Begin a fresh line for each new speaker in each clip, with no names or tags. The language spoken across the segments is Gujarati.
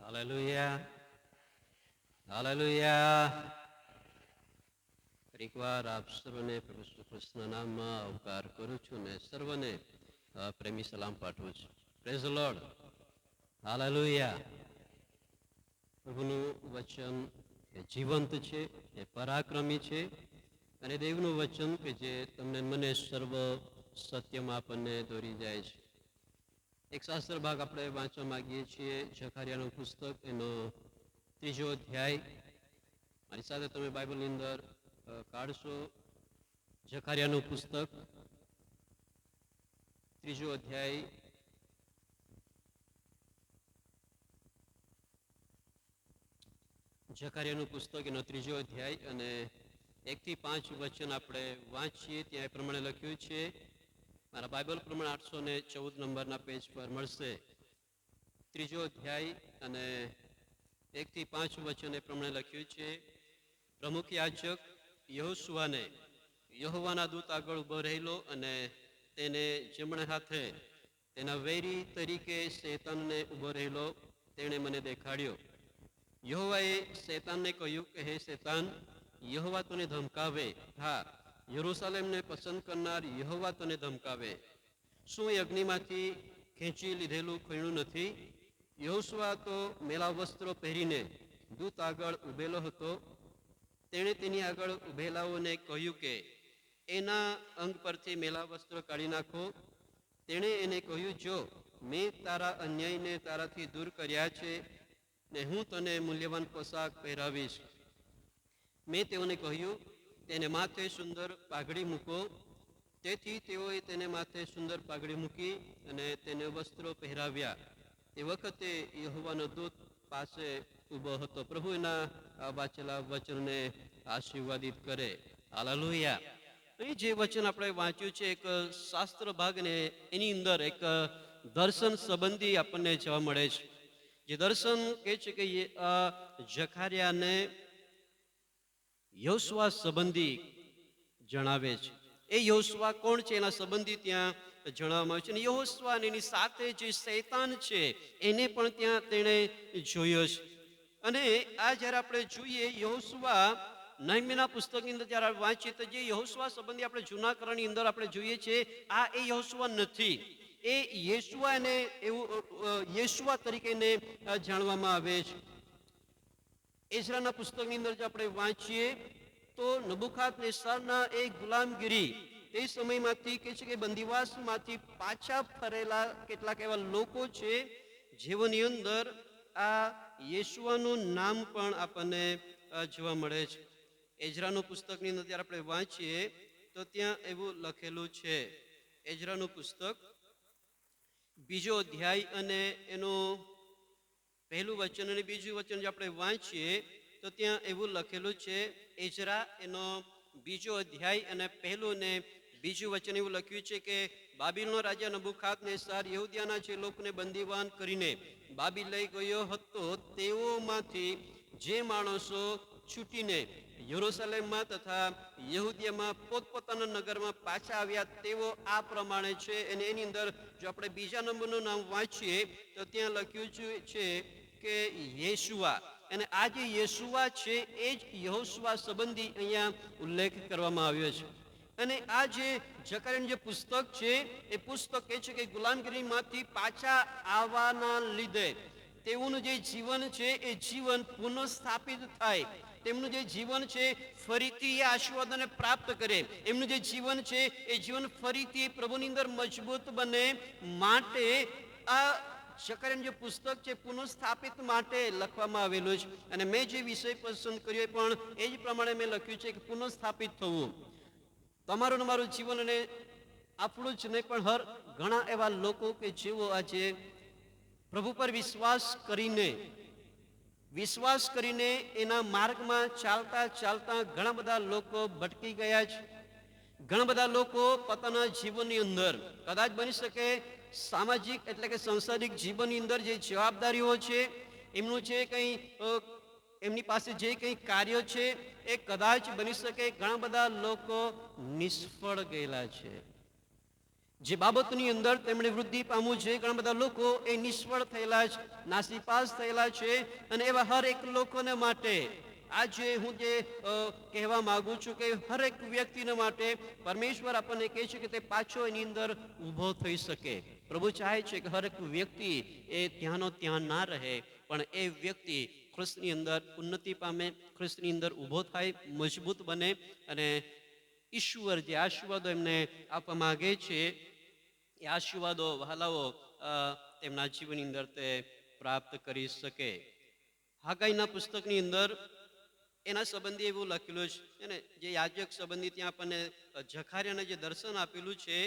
Hallelujah, hallelujah. એકવાર આપ સર્વને પ્રભુ શ્રી કૃષ્ણના નામમાં આવકાર કરું છું ને સર્વને પ્રેમી સલામ પાઠવું છું. Praise the lord. હાલેલુયા. પ્રભુનું વચન એ જીવંત છે, એ પરાક્રમી છે અને દેવનું વચન કે જે તમને મને સર્વ સત્યમાં આપણને દોરી જાય છે. એક શાસ્ત્ર ભાગ આપણે વાંચવા માંગીએ છીએ, ઝકારિયાનું પુસ્તક, એનો 3 અધ્યાય. મારી સાથે તમે બાઇબલની અંદર કાઢશો. ઝકારિયાનું પુસ્તક 3 અધ્યાય, ઝકારિયાનું પુસ્તક એનો 3 અધ્યાય અને 1 થી 5 વચન આપણે વાંચીએ. ત્યાં એ પ્રમાણે લખ્યું છે, મારા બાઇબલ પ્રમાણે 814 નંબરના પેજ પર મળશે. 3 અધ્યાય અને 1 થી 5 વચન એ પ્રમાણે લખ્યું છે. પ્રમુખ યાજક યહોશુઆને યહોવાના દૂત આગળ ઉભો રહેલો અને તેને જમણે હાથે તેના વૈરી તરીકે શેતાનને ઉભો રહેલો તેણે મને દેખાડ્યો. યહોવાએ શેતાનને કહ્યું કે હે શેતાન, યહોવા તને ધમકાવે. હા, યરૂશલેમને પસંદ કરનાર યહોવા તને ધમકાવે. શું એ અગ્નિમાંથી ખેંચી લીધેલું ખૈણું નથી? યહોશુઆ તો મેલા વસ્ત્રો પહેરીને દૂત આગળ ઊભેલો હતો. તેણે તેની આગળ ઊભેલાઓને કહ્યું કે એના અંગ પરથી મેલા વસ્ત્રો કાઢી નાખો. તેણે એને કહ્યું, જો મેં તારા અન્યાયને તારાથી દૂર કર્યા છે ને હું તને મૂલ્યવાન પોશાક પહેરાવીશ. મેં તેઓને કહ્યું, તેને માથે સુંદર પાઘડી મૂકો. તેથી તેઓએ તેને માથે સુંદર પાઘડી મૂકી અને તેને વસ્ત્રો પહેરાવ્યા. તે વખતે યહોવાનો દૂત પાસે ઊભો હતો. પ્રભુ એના વાંચેલા વચનને આશીર્વાદિત કરે. હાલેલુયા. અહીં જે વચન આપણે વાંચ્યું છે, એક શાસ્ત્ર ભાગને એની અંદર એક દર્શન સંબંધી આપણને જોવા મળે છે. જે દર્શન કહે છે કે ઝકારિયાને યહોશુઆ સંબંધી જણાવે છે. એ યહોશુઆ કોણ છે એના સંબંધી ત્યાં જણાવવામાં આવે છે. અને યહોશુઆ અને એની સાથે જે શૈતાન છે એને પણ ત્યાં તેણે જોયો છે. અને આ જ્યારે આપણે જોઈએ યહોશુઆ, નહમ્યાના પુસ્તકની અંદર જ્યારે વાંચીએ તો જે યહોશુઆ સંબંધી આપણે જૂના કરારની અંદર આપણે જોઈએ છીએ, આ એ યહોશુઆ નથી. એ યેશુઆ ને એવું યેશુઆ તરીકે જાણવામાં આવે છે. એઝરાના પુસ્તકની અંદર જો આપણે વાંચીએ તો નબુખાદનેસરના એ ગુલામગીરી તે સમયમાંથી કે છે કે બંદીવાસમાંથી પાછા ફરેલા કેટલાક એવા લોકો છે જેઓની અંદર આ યેશુઆનું નામ પણ આપણને જોવા મળે છે. એઝરાનું પુસ્તકની અંદર જ્યારે આપણે વાંચીએ તો ત્યાં એવું લખેલું છે. એઝરાનું પુસ્તક 2 અધ્યાય અને એનું પહેલું વચન અને બીજું વચન જે આપણે વાંચીએ તો ત્યાં એવું લખેલું છે. એઝરા એનો 2 અધ્યાય અને પહેલું ને બીજું વચન એવું લખ્યું છે કે બાબીલનો રાજા નબુખાદનેસર યહૂદિયાના જે લોકોને બંદીવાન કરીને બાબીલ લઈ ગયો હતો, તેઓમાંથી જે માણસો છૂટીને યરૂશલેમમાં તથા યહૂદિયામાં પોતપોતાના નગરમાં પાછા આવ્યા તેઓ આ પ્રમાણે છે. અને એની અંદર જો આપણે બીજા નંબરનું નામ વાંચીએ તો ત્યાં લખ્યું છે કે યેશુઆ. અને આ જે યેશુઆ છે એ જ યહોશુઆ સંબંધી અહીંયા ઉલ્લેખ કરવામાં આવ્યો છે. અને આ જે ઝકારિયાનું જે પુસ્તક છે એ પુસ્તક કહે છે કે ગુલામગીરીમાંથી પાછા આવવાના લીધે તેઓનું જે જીવન છે એ જીવન પુનઃસ્થાપિત થાય. તેમનું જે જીવન છે ફરીથી એ આશીર્વાદને પ્રાપ્ત કરે. એમનું જે જીવન છે એ જીવન ફરીથી પ્રભુની અંદર મજબૂત બને માટે આ ઝકારિયાનું જે પુસ્તક છે પુનઃસ્થાપિત માટે લખવામાં આવેલું છે. અને મેં જે વિષય પસંદ કર્યો પણ એ જ પ્રમાણે મેં લખ્યું છે કે પુનઃસ્થાપિત થવું. તમારું ને મારું જીવન અને આપણું જ નહીં પણ ઘણા એવા લોકો કે જેઓ આજે પ્રભુ પર વિશ્વાસ કરીને એના માર્ગમાં ચાલતા ચાલતા ઘણા બધા લોકો ભટકી ગયા છે. ઘણા બધા લોકો પોતાના જીવનની અંદર કદાચ બની શકે સામાજિક એટલે કે સાંસારિક જીવનની અંદર જે જવાબદારીઓ છે, એમનું જે કંઈ એમની પાસે જે કંઈ કાર્ય છે એ કદાચ બની શકે ઘણા બધા લોકો નિષ્ફળ ગયેલા છે. જે બાબતની અંદર તેમણે વૃદ્ધિ પામવું છે, ઘણા બધા લોકો એ નિષ્ફળ થયેલા છે, નાસીપાસ થયેલા છે. અને એવા હર એક લોકોને માટે આજે હું જે કહેવા માંગુ છું કે હરેક વ્યક્તિને માટે પરમેશ્વર આપણને કહે છે કે તે પાછો એની અંદર ઊભો થઈ શકે. પ્રભુ ચાહે છે કે હરેક વ્યક્તિ એ ત્યાંનો ત્યાં ના રહે, પણ એ વ્યક્તિ ખ્રિસ્તની અંદર ઉન્નતિ પામે, ખ્રિસ્તની અંદર ઊભો થાય, મજબૂત બને અને ઈશ્વર જે આશીર્વાદો એમને આપવા માંગે છે એ આશીર્વાદો વહાલાઓ તેમના જીવનની અંદર તે પ્રાપ્ત કરી શકે. હાગાઈના પુસ્તકની અંદર એના સંબંધી એવું લખેલું છે ને, જે યાજક સંબંધી ત્યાં આપણને જખારિયાને જે દર્શન આપેલું છે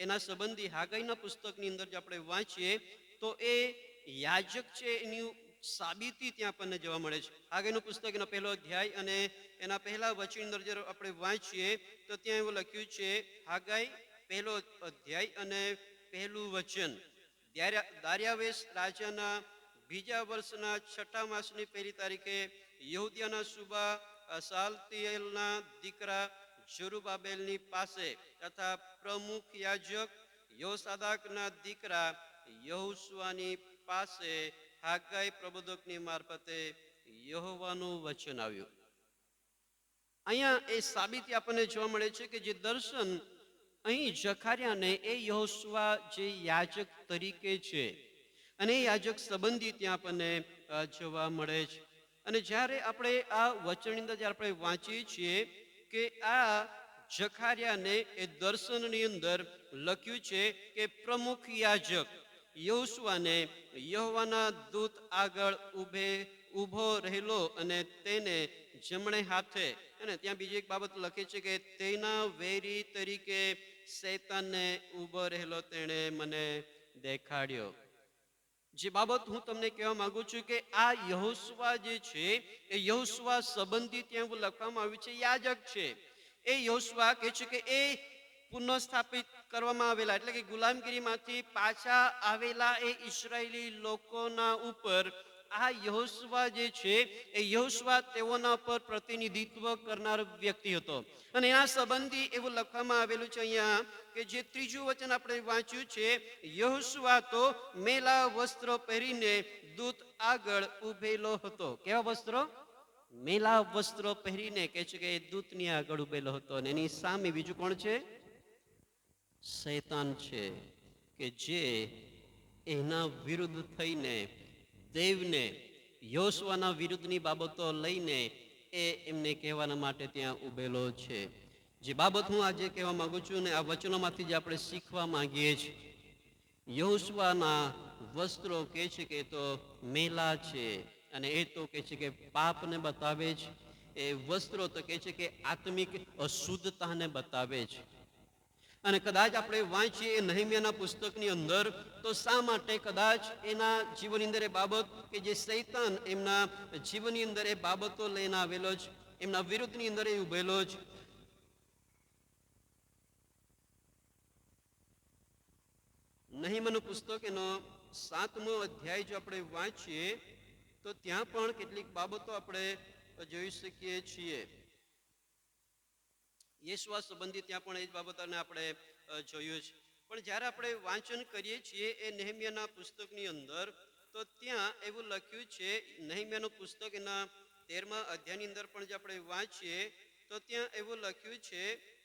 એના સંબંધી હાગાઈના પુસ્તકની અંદર જે આપણે વાંચીએ તો એ યાજક છે એની સાબિતી ત્યાં આપણને જોવા મળે છે. હાગાઈનું પુસ્તક એનો પહેલો અધ્યાય અને એના પહેલા વચનની અંદર જે આપણે વાંચીએ તો ત્યાં એવું લખ્યું છે, હાગાઈ પહેલો અધ્યાય અને પહેલું વચન. દાર્યાવેશ રાજાના બીજા વર્ષના 6 માસની પહેલી તારીખે યહૂદિયાના સુબા સાલતિયેલના દીકરા જરુબાબેલની પાસે તથા પ્રમુખ યાજક યોસાદાકના દીકરા યહોશુઆની પાસે હાગાઈ પ્રબોધકની મારફતે યહોવાનું વચન આવ્યું. અહીંયા એ સાબિતી આપણને જોવા મળે છે કે જે દર્શન અહીં જખારિયાને એ યહોશુઆ જે યાજક તરીકે છે અને એ યાજક સંબંધી ત્યાં આપણને જોવા મળે છે. અને જ્યારે આપણે આ વચનની અંદર જ્યારે આપણે વાંચીએ છીએ કે આ જખારિયાને એ દર્શનની અંદર લખ્યું છે કે પ્રમુખ યાજક યહોશુઆને યહોવાના દૂત આગળ ઊભો રહેલો અને તેને જમણે હાથે, અને ત્યાં બીજી એક બાબત લખે છે કે તેના વેરી તરીકે શૈતાનને ઊભો રહેલો તેણે મને દેખાડ્યો. જે બાબત હું તમને કહેવા માંગુ છું કે આ યહોશુઆ જે છે એ યહોશુઆ સંબંધી ત્યાં એવું લખવામાં આવ્યું છે, યાજક છે. એ યહોશુઆ કહે છે કે એ પુનઃસ્થાપિત કરવામાં આવેલા એટલે કે ગુલામગીરીમાંથી પાછા આવેલા એ ઇસ્રાયેલી લોકોના ઉપર આ યહોશુઆ જે છે એ યહોશુઆ તેઓના પર પ્રતિનિધિત્વ કરનાર વ્યક્તિ હતો. અને એના સંબંધી એવું લખવામાં આવેલું છે અહીંયા કે જે ત્રીજું વચન આપણે વાંચ્યું છે, યહોશુઆ તો મેલા વસ્ત્રો પહેરીને દૂત આગળ ઉભેલો હતો. કેવા વસ્ત્રો? મેલા વસ્ત્રો પહેરીને કહે છે કે દૂતની આગળ ઉભેલો હતો. અને એની સામે બીજું કોણ છે? શૈતાન છે કે જે એના વિરુદ્ધ થઈને દેવને યહોશુઆના વિરુદ્ધની બાબતો લઈને એ એમને કહેવાના માટે ત્યાં ઉભેલો છે. જે બાબત હું આજે કહેવા માંગુ છું ને આ વચનોમાંથી જે આપણે શીખવા માંગીએ છીએ, યહોશુઆના વસ્ત્રો કહે છે કે તો મેલા છે અને એ તો કહે છે કે પાપને બતાવે છે. એ વસ્ત્રો તો કહે છે કે આત્મિક અશુદ્ધતાને બતાવે છે. અને કદાચ આપણે વાંચીએ એ નહેમ્યાના પુસ્તકની અંદર તો શા માટે કદાચ એના જીવનની અંદર એ બાબત કે જે શૈતાન એમના જીવનની અંદર એ બાબતો લઈને આવેલો છે, એમના વિરુદ્ધની અંદર એ ઉભેલો છે. નહેમ્યાનું પુસ્તક એનો 7મો અધ્યાય જો આપણે વાંચીએ તો ત્યાં પણ કેટલીક બાબતો આપણે જોઈ શકીએ છીએ. યહોશુઆ સંબંધી ત્યાં પણ એ જ બાબતોને આપણે જોયું છે. પણ જ્યારે આપણે વાંચન કરીએ છીએ એ નહેમ્યાના પુસ્તકની અંદર તો ત્યાં એવું લખ્યું છે, નહેમ્યાનું પુસ્તક એના 13મા અધ્યાયની અંદર પણ જે આપણે વાંચીએ તો ત્યાં એવું લખ્યું છે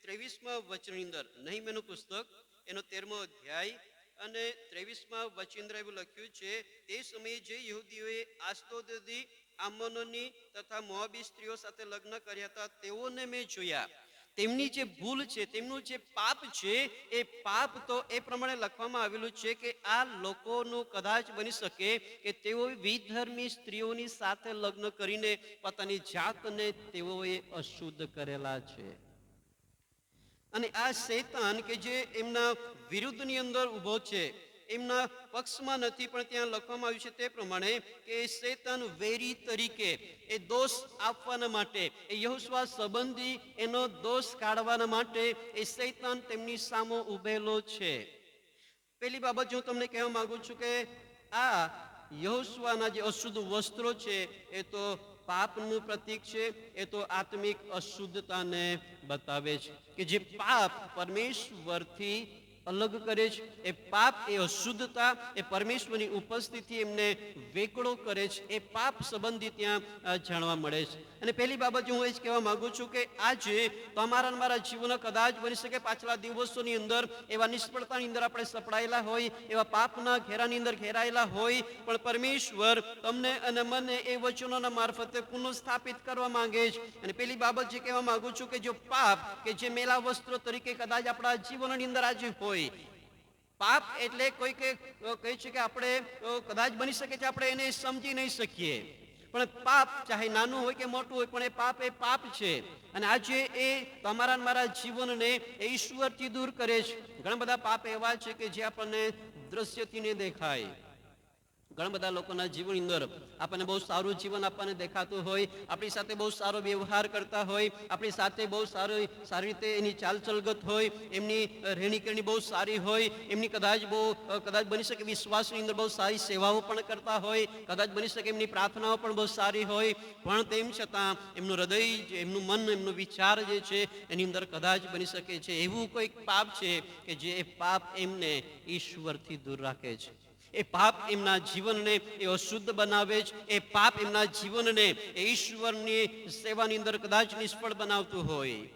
23મા વચનની અંદર, નહેમ્યાનું પુસ્તક એનો 13મો અધ્યાય અને 23મા વચનની અંદર એવું લખ્યું છે, તે સમયે જે યહૂદીઓએ આસ્તોદથી આમોનોની તથા મોઆબી સ્ત્રીઓ સાથે લગ્ન કર્યા હતા તેઓને મેં જોયા. તેમની જે ભૂલ છે, તેમનું જે પાપ છે, એ પાપ તો એ પ્રમાણે લખવામાં આવેલું છે કે આ લોકોનું કદાચ બની શકે કે તેઓ વિધર્મી સ્ત્રીઓની સાથે લગ્ન કરીને પોતાની જાતને તેઓએ અશુદ્ધ કરેલા છે. અને આ શૈતાન કે જે એમના વિરુદ્ધની અંદર ઊભો છે, એમના પક્ષમાં નથી, પણ ત્યાં લખવામાં આવ્યું છે તે પ્રમાણે કે શૈતાન વેરી તરીકે એ દોષ આપવાના માટે, એ યહોશુઆ સંબંધી એનો દોષ કાઢવાના માટે એ શૈતાન તેમની સામે ઉભેલો છે. પહેલી બાબત હું તમને કહેવા માંગુ છું કે આ યહોશુઆના જે અશુદ્ધ વસ્ત્રો છે એ તો પાપનું પ્રતીક છે, એ તો આત્મિક અશુદ્ધતાને બતાવે છે કે જે પાપ પરમેશ્વરથી અલગ કરે છે. એ પાપ, એ અશુદ્ધતા, એ પરમેશ્વરની ઉપસ્થિતિ એમને વેકળો કરે છે. એ પાપ સંબંધી ત્યાં જાણવા મળે છે. અને પહેલી બાબત હું એ જ કહેવા માંગુ છું કે આજે તમારા મારા જીવન કદાચ બની શકે પાછલા દિવસોની અંદર એવા નિષ્ફળતાની અંદર આપણે સપડાયેલા હોય, એવા પાપના ઘેરાની અંદર ઘેરાયેલા હોય, પણ પરમેશ્વર તમને અને મને એ વચનોના મારફતે પુનઃસ્થાપિત કરવા માંગે છે. અને પેલી બાબત જે કહેવા માંગુ છું કે જો પાપ કે જે મેલા વસ્ત્રો તરીકે કદાચ આપણા જીવનની અંદર આજે હોય, પાપ એટલે કોઈ કહે છે કે આપણે કદાચ બની શકે છે આપણે એને સમજી નહીં શકીએ, પણ પાપ ચાહે નાનું હોય કે મોટું હોય, પણ એ પાપ છે. અને આજે એ તમારા મારા જીવનને એ ઈશ્વરથી દૂર કરે છે. ઘણા બધા પાપ એવા છે કે જે આપણને દ્રશ્યથી નહીં દેખાય. ઘણા બધા લોકોના જીવનની અંદર આપણને બહુ સારું જીવન આપણને દેખાતું હોય, આપણી સાથે બહુ સારો વ્યવહાર કરતા હોય, આપણી સાથે બહુ સારી રીતે એની ચાલચલગત હોય, એમની રહેણી કરણી બહુ સારી હોય, એમની કદાચ બની શકે વિશ્વાસની અંદર બહુ સારી સેવાઓ પણ કરતા હોય, કદાચ બની શકે એમની પ્રાર્થનાઓ પણ બહુ સારી હોય, પણ તેમ છતાં એમનું હૃદય, એમનું મન, એમનો વિચાર જે છે એની અંદર કદાચ બની શકે છે એવું કોઈક પાપ છે કે જે પાપ એમને ઈશ્વરથી દૂર રાખે છે. એ પાપ એમના જીવનને એ અશુદ્ધ બનાવે છે. એ પાપ એમના જીવનને એ ઈશ્વરની સેવાની અંદર કદાચ નિષ્ફળ બનાવતું હોય.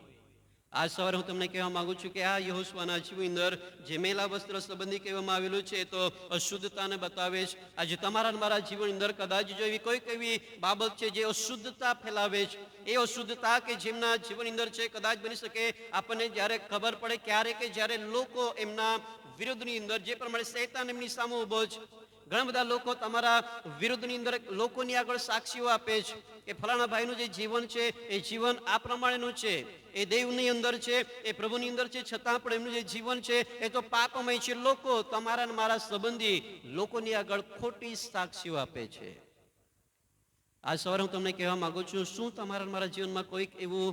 આ સવારે હું તમને કહેવા માંગુ છું કે આ યહોશુઆના જીવનની અંદર જે મેલા વસ્ત્ર સંબંધી કહેવામાં આવેલું છે એ તો અશુદ્ધતાને બતાવે છે. આજે તમારા મારા જીવનની અંદર કદાચ જો એવી કોઈક એવી બાબત છે જે અશુદ્ધતા ફેલાવે છે, એ અશુદ્ધતા કે જેમના જીવનની અંદર છે, કદાચ બની શકે આપણને જ્યારે ખબર પડે ક્યારે કે જ્યારે લોકો એમના વિરુદ્ધની અંદર જે પ્રમાણે શૈતાન એમની સામે ઉભો છે. ઘણા બધા લોકો તમારા વિરુદ્ધની અંદર લોકોની આગળ સાક્ષીઓ આપે છે કે ફલાણા ભાઈનું જે જીવન છે એ જીવન આ પ્રમાણેનું છે, એ દેવની અંદર છે, એ પ્રભુની અંદર છે, છતાં પણ એમનું જે જીવન છે એ તો પાપમય છે. લોકો તમારા મારા સંબંધી લોકોની આગળ ખોટી સાક્ષીઓ આપે છે. આ સવારે હું તમને કહેવા માંગુ છું, શું તમારા મારા જીવનમાં કોઈક એવું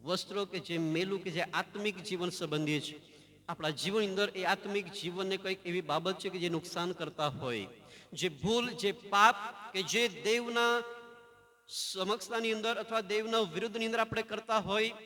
વસ્ત્રો કે જે મેલું કે જે આત્મિક જીવન સંબંધી છે, આપણા જીવનની અંદર એ આત્મિક જીવનને કંઈક એવી બાબત છે કે જે નુકસાન કરતા હોય, જે ભૂલ, જે પાપ કે જે દેવના સમક્ષતાની અંદર અથવા દેવના વિરુદ્ધની અંદર આપણે કરતા હોય,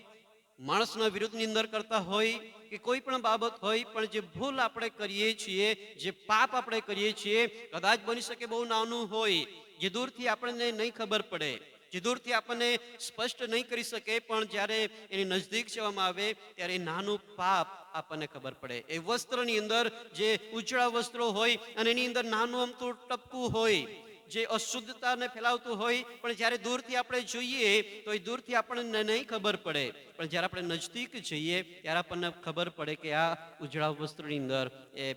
માણસના વિરુદ્ધની અંદર કરતા હોય કે કોઈ પણ બાબત હોય, પણ જે ભૂલ આપણે કરીએ છીએ, જે પાપ આપણે કરીએ છીએ, કદાચ બની શકે બહુ નાનું હોય, જે દૂરથી આપણને નહીં ખબર પડે, જે દૂરથી આપણને સ્પષ્ટ નહીં કરી શકે, પણ જ્યારે એની નજદીક જવામાં આવે ત્યારે નાનું પાપ આપણને ખબર પડે. એ વસ્ત્રની અંદર જે ઉજળા વસ્ત્રો હોય અને એની અંદર નાનું અમથું ટપકું હોય, જે અશુદ્ધતાને ફેલાવતું હોય, પણ જ્યારે દૂરથી આપણે જોઈએ તો એ દૂરથી આપણને નહીં ખબર પડે, પણ જ્યારે આપણે નજદીક જઈએ ત્યારે આપણને ખબર પડે કે આ ઉજળા વસ્ત્રની અંદર એ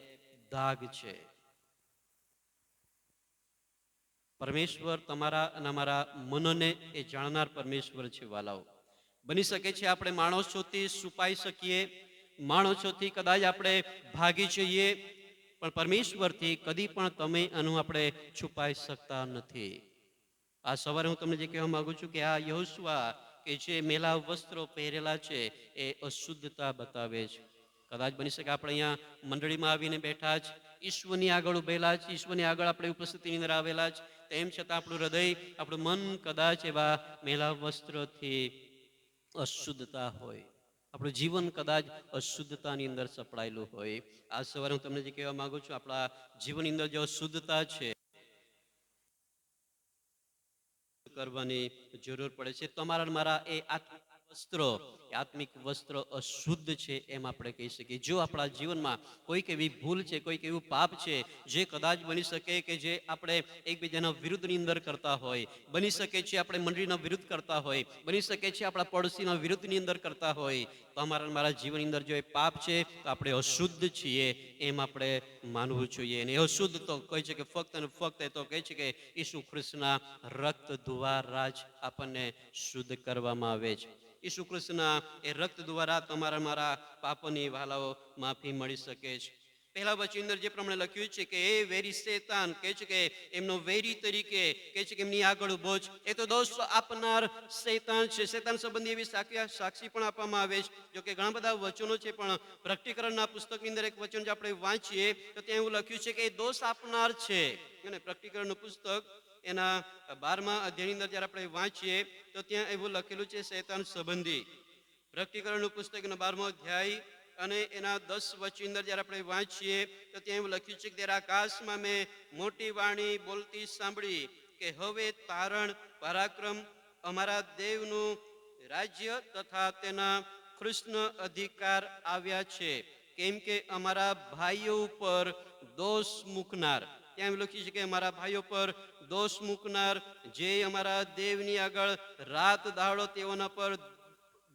દાગ છે. પરમેશ્વર તમારા અને અમારા મનને એ જાણનાર પરમેશ્વર છે. વાલાઓ, બની શકે છે આપણે માણસોથી છુપાઈ શકીએ, માણસોથી કદાચ આપણે ભાગી જઈએ, પણ પરમેશ્વરથી કદી પણ તમે આનું આપણે છુપાઈ શકતા નથી. આ સવારે હું તમને જે કહેવા માંગુ છું કે આ યહોશુઆ કે જે મેલા વસ્ત્રો પહેરેલા છે એ અશુદ્ધતા બતાવે છે. કદાચ બની શકે આપણે અહીંયા મંડળીમાં આવીને બેઠા જ, ઈશ્વરની આગળ ઉભેલા જ, ઈશ્વરની આગળ આપણે ઉપસ્થિતિની અંદર આવેલા જ, તેમ છતાં આપણું હૃદય, આપણું મન કદાચ એવા મેલા વસ્ત્રોથી અશુદ્ધતા હોય, આપણું જીવન કદાચ અશુદ્ધતાની અંદર સપડાયેલું હોય. આ સવારે હું તમને જે કહેવા માંગુ છું, આપણા જીવનની અંદર જે અશુદ્ધતા છે કરવાની જરૂર પડે છે. તમારા મારા એ આત્મિક વસ્ત્રો અશુદ્ધ છે એમ આપણે કહી શકીએ. જો આપણા જીવનમાં કોઈક એવી ભૂલ છે, કોઈક એવું પાપ છે જે કદાચ બની શકે કે જે આપણે એકબીજાના વિરુદ્ધની અંદર કરતા હોય, બની શકે છે આપણે મંડળીના વિરુદ્ધ કરતા હોય, બની શકે છે આપણા પડોશીના વિરુદ્ધની અંદર કરતા હોય, તો મારા જીવનની અંદર જો એ પાપ છે તો આપણે અશુદ્ધ છીએ એમ આપણે માનવું જોઈએ. અને અશુદ્ધ તો કહે છે કે ફક્ત અને ફક્ત એ તો કહે છે કે ઈસુ ખ્રિસ્તના રક્ત દ્વારા જ આપણને શુદ્ધ કરવામાં આવે છે. ઈસુ કૃષ્ણના એ રક્ત દ્વારા તમારા મારા પાપોની વાલાઓ માફી મળી શકે છે. પહેલા વચન અંદર જે પ્રમાણે લખ્યું છે કે એ વેરી શેતાન કહે છે કે એમનો વેરી તરીકે કહે છે કે એમની આગળ ઉભો છે, એ તો દોષ આપનાર શેતાન છે. શેતાન સંબંધી એવી સાક્ષી પણ આપવામાં આવે છે. જો કે ઘણા બધા વચનો છે, પણ પ્રકટીકરણના પુસ્તકની અંદર એક વચન જે આપણે વાંચીએ તો ત્યાં એવું લખ્યું છે કે એ દોષ આપનાર છે. અને પ્રકટીકરણનું પુસ્તક એના 12મા અધ્યાયની અંદર જ્યારે આપણે વાંચીએ તો ત્યાં એવું લખેલું છે શૈતાન સંબંધી. પ્રકટીકરણનું પુસ્તક એના 12મો અધ્યાય અને એના 10 વચન અંદર જ્યારે આપણે વાંચીએ તો ત્યાં એવું લખ્યું છે કે ત્યારે આકાશમાં મેં મોટી વાણી બોલતી સાંભળી કે હવે તારણ પરાક્રમ અમારા દેવનું રાજ્ય તથા તેના કૃષ્ણ અધિકાર આવ્યા છે, કેમ કે અમારા ભાઈઓ ઉપર દોષ મૂકનાર, ત્યાં એવું લખ્યું છે કે અમારા ભાઈઓ પર દોષ મૂકનાર, જે અમારા દેવની આગળ રાત દાડો તેઓના પર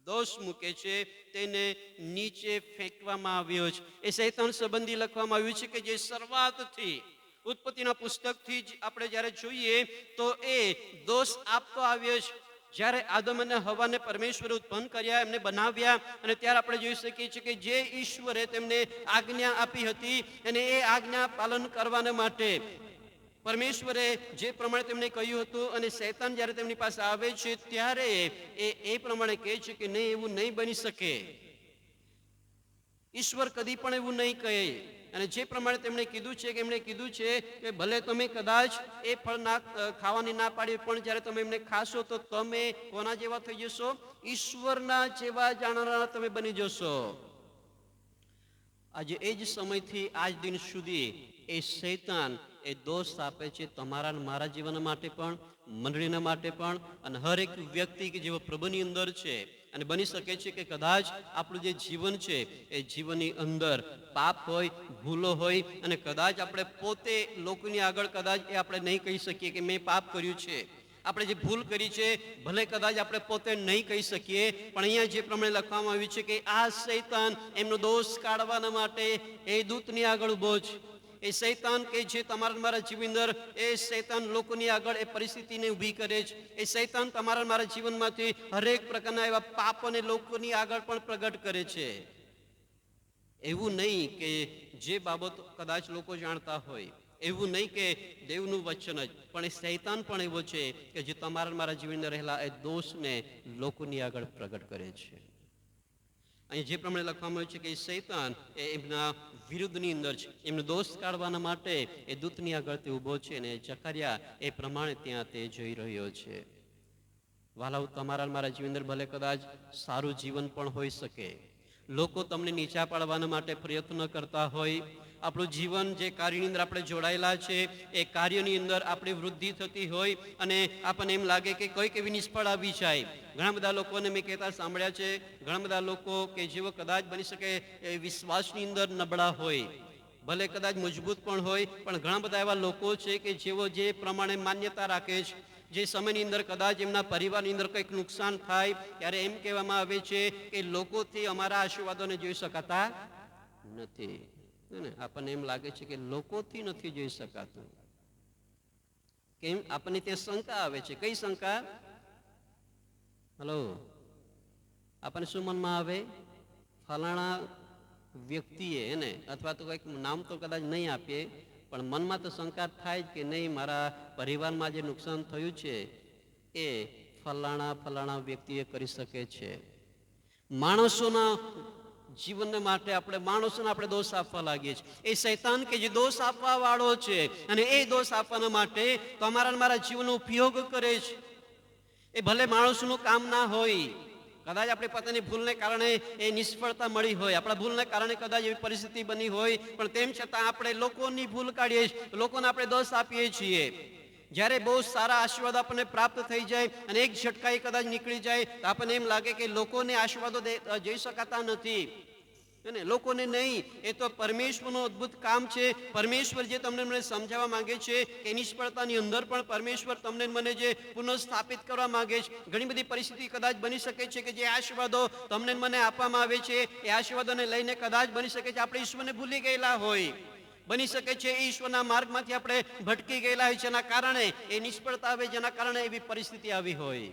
દોષ મૂકે છે, તેને નીચે ફેંકવામાં આવ્યો છે. એ શૈતાન સંબંધી લખવામાં આવ્યું છે કે જે શરૂઆતથી ઉત્પત્તિના પુસ્તકથી જ આપણે જ્યારે જોઈએ તો એ દોષ આપતો આવ્યો છે. જ્યારે આદમ અને હવાને પરમેશ્વરે ઉત્પન્ન કર્યા, એમને બનાવ્યા, અને ત્યારે આપણે જોઈ શકીએ છીએ કે જે ઈશ્વરે તેમને આજ્ઞા આપી હતી અને એ આજ્ઞા પાલન કરવાને માટે પરમેશ્વરે જે પ્રમાણે તેમને કહ્યું હતું, અને શૈતાન જ્યારે તેમની પાસે આવે છે ત્યારે એ પ્રમાણે કહે છે કે નહીં, એવું નહીં બની શકે. ઈશ્વર કદી પણ એવું નહીં કહે. અને જે પ્રમાણે તેમણે કીધું છે કે એમણે કીધું છે કે ભલે તમે કદાચ એ ફળ ના ખાવાની ના પાડી, પણ જ્યારે તમે એમને ખાશો તો તમે કોના જેવા થઈ જશો? ઈશ્વરના જેવા જાણનારા તમે બની જશો. આજે એ જ સમયથી આજ દિન સુધી એ શૈતાન એ દોષ આપે છે તમારા અને મારા જીવન માટે પણ, મંડળીના માટે પણ, અને હરેક વ્યક્તિ કે જેવો પ્રભુની અંદર છે. અને બની શકે છે કે કદાચ આપણું જે જીવન છે એ જીવનની અંદર પાપ હોય, ભૂલો હોય, અને કદાચ આપણે પોતે લોકોની આગળ કદાચ એ આપણે નહીં કહી શકીએ કે મેં પાપ કર્યું છે, આપણે જે ભૂલ કરી છે ભલે કદાચ આપણે પોતે નહીં કહી શકીએ, પણ અહીંયા જે પ્રમાણે લખવામાં આવ્યું છે કે આ શૈતાન એમનો દોષ કાઢવાના માટે એ દૂતની આગળ ઉભો છે. એ શૈતાન કે જે તમારા મારા જીવન અંદર, એ શૈતાન લોકોની આગળ એ પરિસ્થિતિને ઊભી કરે છે. એ શૈતાન તમારા મારા જીવનમાંથી હરેક પ્રકારના એવા પાપોને લોકોની આગળ પણ પ્રગટ કરે છે. એવું નહીં કે જે બાબત કદાચ લોકો જાણતા હોય, એવું નહીં કે દેવનું વચન જ, પણ એ શૈતાન પણ એવો છે કે જે તમારા મારા જીવનમાં રહેલા એ દોષને લોકોની આગળ પ્રગટ કરે છે. અહીં જે પ્રમાણે લખવામાં આવ્યું છે કે શૈતાન એ એમના વિરુદ્ધની અંદર છે, એમનો દોષ કાઢવાના માટે એ દૂતની આગળ તે ઊભો છે, અને જકરિયા એ પ્રમાણે ત્યાં તે જોઈ રહ્યો છે. વાલાઓ, તમારા મારા જીવન અંદર ભલે કદાચ સારું જીવન પણ હોઈ શકે, લોકો તમને નીચા પાડવાના માટે પ્રયત્ન કરતા હોય, આપણું જીવન જે કાર્યની અંદર આપણે જોડાયેલા છે એ કાર્યની અંદર આપણી વૃદ્ધિ થતી હોય, અને આપણને એમ લાગે કે કોઈક એવી નિષ્ફળ આવી જાય. ઘણા બધા લોકોને મેં કહેતા સાંભળ્યા છે, ઘણા બધા લોકો કે જેઓ કદાચ બની શકે એ વિશ્વાસની અંદર નબળા હોય, ભલે કદાચ મજબૂત પણ હોય, પણ ઘણા બધા એવા લોકો છે કે જેઓ જે પ્રમાણે માન્યતા રાખે છે, જે સમયની અંદર કદાચ એમના પરિવારની અંદર કંઈક નુકસાન થાય ત્યારે એમ કહેવામાં આવે છે કે લોકોથી અમારા આશીર્વાદોને જોઈ શકાતા નથી. આપણને એમ લાગે છે કે લોકોથી નથી જોઈ શકાતું. કેમ? આપણને ત્યાં શંકા આવે છે. કઈ શંકા? હલો, આપણને શું મનમાં આવે? ફલાણા વ્યક્તિએ એને, અથવા તો કંઈક નામ તો કદાચ નહીં આપીએ, પણ મનમાં તો શંકા થાય જ કે નહીં, મારા પરિવારમાં જે નુકસાન થયું છે એ ફલાણા વ્યક્તિએ કરી શકે છે. માણસોના જીવનને માટે માણસોને આપણે દોષ આપવા લાગીએ છીએ. એ શૈતાન કે જે દોષ આપવા વાળો છે, અને એ દોષ આપવાના માટે તમારા મારા જીવનનો ઉપયોગ કરે છે. એ ભલે માણસનું કામ ના હોય, કદાચ આપણી પોતાની ભૂલને કારણે એ નિષ્ફળતા મળી હોય, આપણા ભૂલને કારણે કદાચ એવી પરિસ્થિતિ બની હોય, પણ તેમ છતાં આપણે લોકોની ભૂલ કાઢીએ છીએ, લોકોને આપણે દોષ આપીએ છીએ. જ્યારે બહુ સારા આશીર્વાદ આપણને પ્રાપ્ત થઈ જાય અને એક ઝટકાએ કદાચ નીકળી જાય તો આપણને એમ લાગે કે લોકોને આશીર્વાદો જઈ શકાતા નથી, ને લોકોને નહીં. એ તો પરમેશ્વરનું અદ્ભુત કામ છે. પરમેશ્વર જે તમને મને સમજાવવા માંગે છે કે નિષ્ફળતાની અંદર પણ પરમેશ્વર તમને મને જે પુનઃસ્થાપિત કરવા માંગે છે. ઘણી બધી પરિસ્થિતિ કદાચ બની શકે છે કે જે આશીર્વાદો તમને મને આપવામાં આવે છે, એ આશીર્વાદોને લઈને કદાચ બની શકે છે આપણે ઈશ્વરને ભૂલી ગયેલા હોય, બની શકે છે ઈશ્વરના માર્ગમાંથી આપણે ભટકી ગયેલા હોય, જેના કારણે એ નિષ્ફળતા આવે, જેના કારણે એવી પરિસ્થિતિ આવી હોય.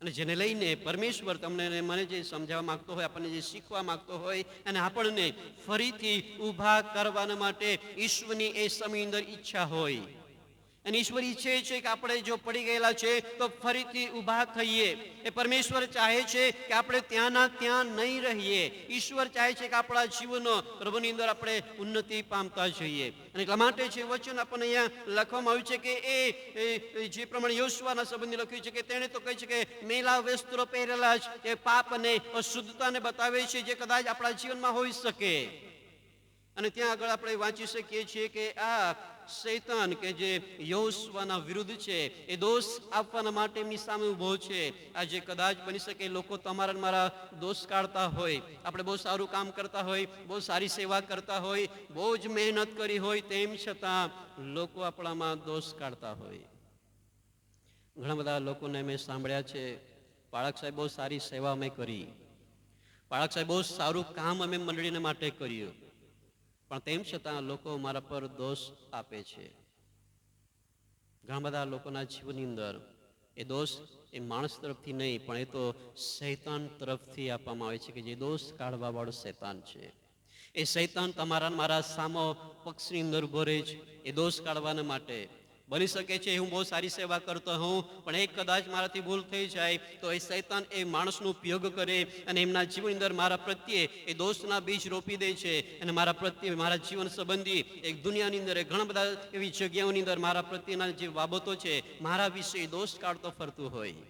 અને જેને લઈને પરમેશ્વર તમને મને જે સમજાવવા માંગતો હોય, આપણને જે શીખવા માંગતો હોય, અને આપણને ફરીથી ઊભા કરવાના માટે ઈશ્વરની એ સમયની અંદર ઈચ્છા હોય. અને ઈશ્વર ઈચ્છે છે કે આપણે જો પડી ગયેલા છે તો ફરીથી ઊભા થઈએ. એ પરમેશ્વર ચાહે છે કે આપણે ત્યાંના ત્યાં નહીં રહીએ. ઈશ્વર ચાહે છે કે આપણા જીવનો પ્રભુની અંદર આપણે ઉન્નતિ પામતા જઈએ. અને એટલા માટે જે વચન આપણને અહીંયા લખવામાં આવ્યું છે કે એ જે પ્રમાણે યોશુઆના સંબંધી લખ્યું છે કે તેણે તો કહે છે કે મેલા વસ્ત્રો પહેરેલા જ એ પાપ અને અશુદ્ધતાને બતાવે છે જે કદાચ આપણા જીવનમાં હોઈ શકે. અને ત્યાં આગળ આપણે વાંચી શકીએ છીએ કે આ શૈતાન કે જે યોશુઆના વિરુદ્ધ છે એ દોષ આપવાના માટે એમની સામે ઊભો છે. આજે કદાચ બની શકે લોકો તમારા મારા દોષ કાઢતા હોય, આપણે બહુ સારું કામ કરતા હોય, બહુ સારી સેવા કરતા હોય, બહુ જ મહેનત કરી હોય, તેમ છતાં લોકો આપણામાં દોષ કાઢતા હોય. ઘણા બધા લોકોને મેં સાંભળ્યા છે, પાળક સાહેબ બહુ સારી સેવા અમે કરી, પાળક સાહેબ બહુ સારું કામ અમે મંડળીને માટે કર્યું, પણ તેમ છતાં લોકો મારા પર દોષ આપે છે. ઘણા બધા લોકોના જીવનની અંદર એ દોષ એ માણસ તરફથી નહીં પણ એ તો શૈતાન તરફથી આપવામાં આવે છે કે જે દોષ કાઢવા વાળો શૈતાન છે. એ શૈતાન તમારા મારા સામો પક્ષની અંદર ઉભો રહે છે એ દોષ કાઢવાના માટે. બની શકે છે હું બહુ સારી સેવા કરતો હોઉં પણ એક કદાચ મારાથી ભૂલ થઈ જાય તો એ શૈતાન એ માણસનો ઉપયોગ કરે અને એમના જીવનની અંદર મારા પ્રત્યે એ દોષના બીજ રોપી દે છે અને મારા પ્રત્યે મારા જીવન સંબંધી એક દુનિયાની અંદર ઘણા બધા એવી જગ્યાઓની અંદર મારા પ્રત્યેના જે બાબતો છે મારા વિશે દોષ કાઢતો ફરતું હોય.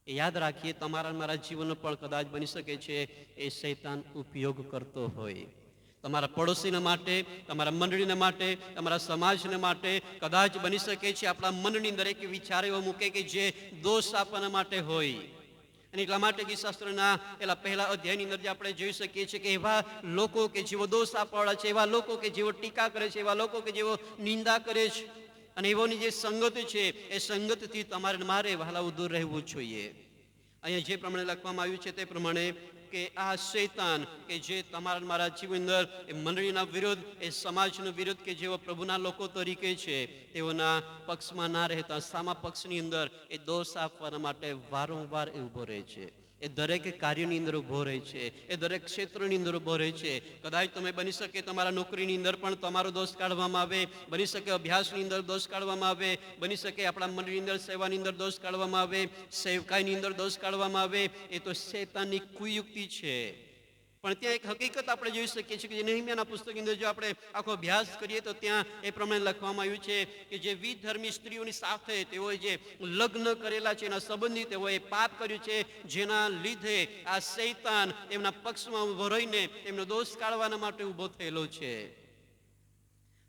એ યાદ રાખીએ તમારા મારા જીવનનો પણ કદાચ બની શકે છે એ શૈતાન ઉપયોગ કરતો હોય. તમારા પડોશીને માટે, તમારા મંડળીને માટે, તમારા સમાજને માટે કદાચ બની શકે છે આપણા મનની અંદર એક વિચાર એવો મૂકે કે જે દોષ આપવાના માટે હોય. અને એટલા માટે કે શાસ્ત્રના પેલા પહેલા અધ્યાયની અંદર આપણે જોઈ શકીએ છીએ કે એવા લોકો કે જેઓ દોષ આપવાવાળા છે, એવા લોકો કે જેઓ ટીકા કરે છે, એવા લોકો કે જેઓ નિંદા કરે છે અને એવોની જે સંગત છે એ સંગતથી તમારે મારે વહાલાઓ દૂર રહેવું જોઈએ. અહીંયા જે પ્રમાણે લખવામાં આવ્યું છે તે પ્રમાણે કે આ શૈતાન કે જે તમારા મારા જીવન અંદર એ મંડળીના વિરુદ્ધ, એ સમાજના વિરુદ્ધ કે જેઓ પ્રભુના લોકો તરીકે છે તેઓના પક્ષમાં ના રહેતા સામા પક્ષની અંદર એ દોષ આપવાના માટે વારંવાર એ ઊભો રહે છે. એ દરેક કાર્યની અંદર ઊભો રહે છે, એ દરેક ક્ષેત્રની અંદર ઊભો રહે છે. કદાચ તમે બની શકે તમારા નોકરીની અંદર પણ તમારો દોષ કાઢવામાં આવે, બની શકે અભ્યાસની અંદર દોષ કાઢવામાં આવે, બની શકે આપણા મંડળની અંદર સેવાની અંદર દોષ કાઢવામાં આવે, સેવકાઈની અંદર દોષ કાઢવામાં આવે. એ તો શૈતાનની કુયુક્તિ છે. પણ ત્યાં એક હકીકત આપણે જોઈ શકીએ છીએ કે જે નહેમીયાના પુસ્તકની અંદર જો આપણે આખો અભ્યાસ કરીએ તો ત્યાં એ પ્રમાણે લખવામાં આવ્યું છે કે જે વિધર્મી સ્ત્રીઓની સાથે તેઓએ જે લગ્ન કરેલા છે એના સંબંધી તેઓએ પાપ કર્યું છે, જેના લીધે આ શૈતાન એમના પક્ષમાં ઉભો રહીને એમનો દોષ કાઢવાના માટે ઊભો થયેલો છે.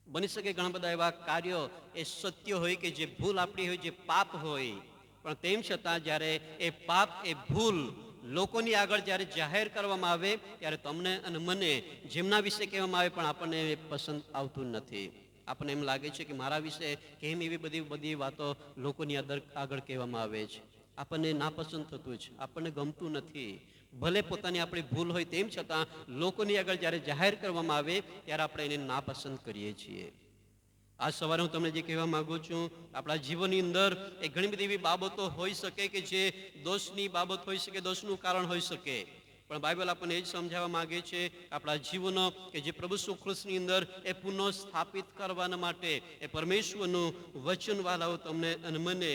બની શકે ઘણા બધા એવા કાર્યો એ સત્ય હોય કે જે ભૂલ આપણી હોય, જે પાપ હોય, પણ તેમ છતાં જ્યારે એ પાપ એ ભૂલ લોકોની આગળ જ્યારે જાહેર કરવામાં આવે ત્યારે તમને અને મને જેમના વિશે કહેવામાં આવે પણ આપણને એ પસંદ આવતું નથી. આપણને એમ લાગે છે કે મારા વિશે કેમ એવી બધી વાતો લોકોની આગળ કહેવામાં આવે છે. આપણને નાપસંદ થતું છે, આપણને ગમતું નથી. ભલે પોતાની આપણી ભૂલ હોય તેમ છતાં લોકોની આગળ જ્યારે જાહેર કરવામાં આવે ત્યારે આપણે એને નાપસંદ કરીએ છીએ. આજ સવારે હું તમને જે કહેવા માંગુ છું, આપણા જીવનની અંદર એ ઘણી બધી એવી બાબતો હોઈ શકે કે જે દોષની બાબત હોઈ શકે, દોષનું કારણ હોઈ શકે, પણ બાઇબલ આપણને એ જ સમજાવવા માંગે છે આપણા જીવનો કે જે પ્રભુ ઈસુ ખ્રિસ્તની અંદર એ પુનઃ સ્થાપિત કરવાના માટે એ પરમેશ્વરનું વચન વાલાઓ તમને અને મને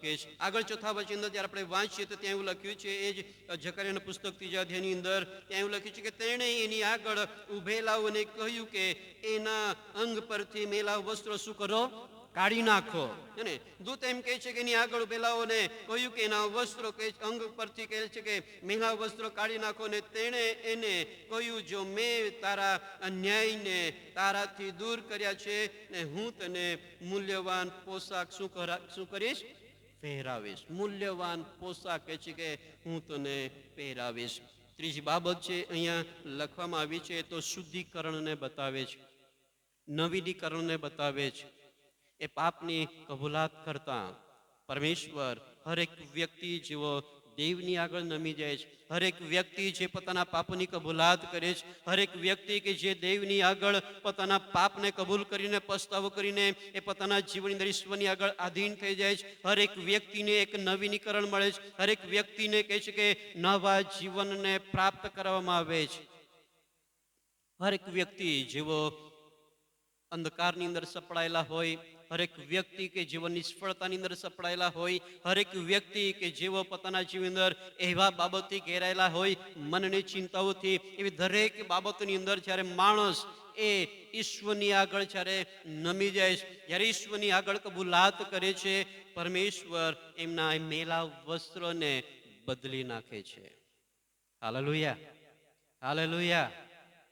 કે આગળ ચોથા વચન અંદર જ્યારે આપણે વાંચીએ તો ત્યાં એવું લખ્યું છે, એ જ જકરિયાના પુસ્તક 3 અધ્યાયની અંદર ત્યાં એવું લખ્યું છે કે તેણે એની આગળ ઊભેલાઓને કહ્યું કે એના અંગ પરથી મેલા વસ્ત્રો શું કરો? કાઢી નાખો. અને દૂત એમ કહે છે કે એની આગળ ઉભેલાઓને કહ્યું કે એના વસ્ત્રો કે અંગ પરથી કહે છે કે મેલા વસ્ત્રો કાઢી નાખો. ને તેણે એને કહ્યું જો મેં તારા અન્યાયને તારાથી દૂર કર્યા છે ને હું તને મૂલ્યવાન પોશાક શું કરીશ? પહેરાવીશ. મૂલ્યવાન પોશાક કહે છે કે હું તને પહેરાવીશ. ત્રીજી બાબત છે અહીંયા લખવામાં આવી છે તો શુદ્ધિકરણને બતાવે છે, નવીનીકરણને બતાવે છે. એ પાપની કબૂલાત કરતા પરમેશ્વર હરેક વ્યક્તિ જેવો દેવની આગળ નમી જાય છે, હરેક વ્યક્તિ જે પોતાના પાપની કબૂલાત કરે છે, હરેક વ્યક્તિ કે જે દેવની આગળ પોતાના પાપને કબૂલ કરીને પસ્તાવો કરીને એ પોતાના જીવનની અંદર ઈશ્વરની આગળ આધીન થઈ જાય છે, હરેક વ્યક્તિને એક નવીનીકરણ મળે છે, હરેક વ્યક્તિને કહે છે કે નવા જીવનને પ્રાપ્ત કરવામાં આવે છે. હરેક વ્યક્તિ જેવો અંધકારની અંદર સપડાયેલા હોય, હરેક વ્યક્તિ કે જેઓ નિષ્ફળતાની અંદર સપડાયેલા હોય, હરેક વ્યક્તિ કે જેઓ પોતાના જીવન અંદર એવા બાબતથી ઘેરાયેલા હોય, મનની ચિંતાઓથી, એવી દરેક બાબતોની અંદર જ્યારે માણસ એ ઈશ્વરની આગળ જ્યારે નમી જાય છે, જ્યારે ઈશ્વરની આગળ કબૂલાત કરે છે, પરમેશ્વર એમના મેલા વસ્ત્રોને બદલી નાખે છે. Hallelujah, hallelujah.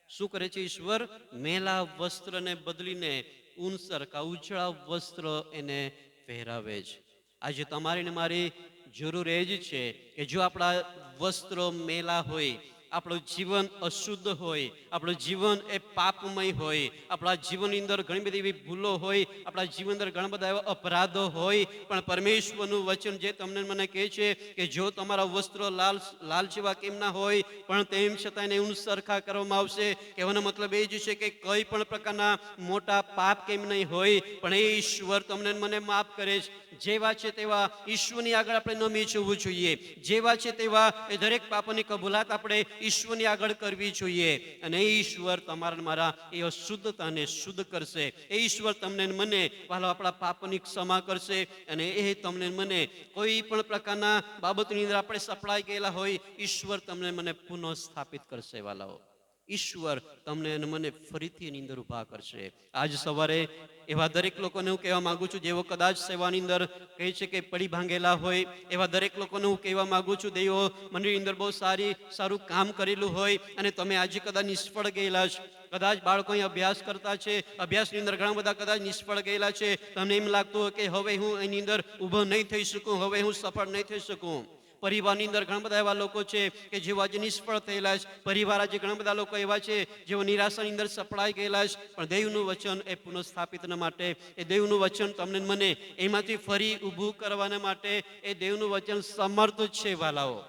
શું કરે છે ઈશ્વર? મેલા વસ્ત્રને બદલીને ઊનસરખા ઉજળા વસ્ત્ર એને પહેરાવે છે. આજે તમારી ને મારી જરૂર એ જ છે કે જો આપણા વસ્ત્રો મેલા હોય, આપણું જીવન અશુદ્ધ હોય, આપણું જીવન એ પાપમય હોય, આપણા જીવનની અંદર ઘણી બધી એવી ભૂલો હોય, આપણા જીવન અંદર ઘણા બધા એવા અપરાધો હોય, પણ પરમેશ્વરનું વચન જે તમને મને કહે છે કે જો તમારા વસ્ત્રો લાલ જેવા કેમ ના હોય પણ તેમ છતાં એને ઊન સરખા કરવામાં આવશે. કહેવાનો મતલબ એ જ છે કે કઈ પણ પ્રકારના મોટા પાપ કેમ નહીં હોય, પણ એ ઈશ્વર તમને મને માફ કરે છે. જેવા છે તેવા ઈશ્વરની આગળ આપણે નમી જવું જોઈએ. જેવા છે તેવા એ દરેક પાપોની કબૂલાત આપણે ઈશ્વરની આગળ કરવી જોઈએ. અને એ ઈશ્વર તમારા મારા એ અશુદ્ધતાને શુદ્ધ કરશે. એ ઈશ્વર તમને મને વાલો આપણા પાપની ક્ષમા કરશે. અને એ તમને મને કોઈ પણ પ્રકારના બાબતની અંદર આપણે સપડાઈ ગયેલા હોય, ઈશ્વર તમને મને પુનઃ સ્થાપિત કરશે. વાલાઓ, ઈશ્વર તમને અને મને ફરીથી એની અંદર ઉભા કરશે. આજ સવારે એવા દરેક લોકોને હું કહેવા માંગુ છું જેઓ કદાચ સેવાની અંદર કહે છે કે પડી ભાંગેલા હોય, એવા દરેક લોકોને હું કહેવા માંગુ છું દેવો મંડળીની અંદર બહુ સારું કામ કરેલું હોય અને તમે આજે કદાચ નિષ્ફળ ગયેલા છો. કદાચ બાળકો અહીં અભ્યાસ કરતા છે, અભ્યાસની અંદર ઘણા બધા કદાચ નિષ્ફળ ગયેલા છે. તમને એમ લાગતું હોય કે હવે હું એની અંદર ઊભો નહીં થઈ શકું, હવે હું સફળ નહીં થઈ શકું. પરિવારની અંદર ઘણા બધા એવા લોકો છે કે જેઓ આજે નિષ્ફળ થયેલા છે. પરિવાર આજે ઘણા બધા લોકો એવા છે જેઓ નિરાશાની અંદર સપડાઈ ગયેલા છે. પણ દેવનું વચન એ પુનઃસ્થાપિતના માટે, એ દેવનું વચન તમને મને એમાંથી ફરી ઊભું કરવાના માટે એ દેવનું વચન સમર્થ છે વાલાઓ.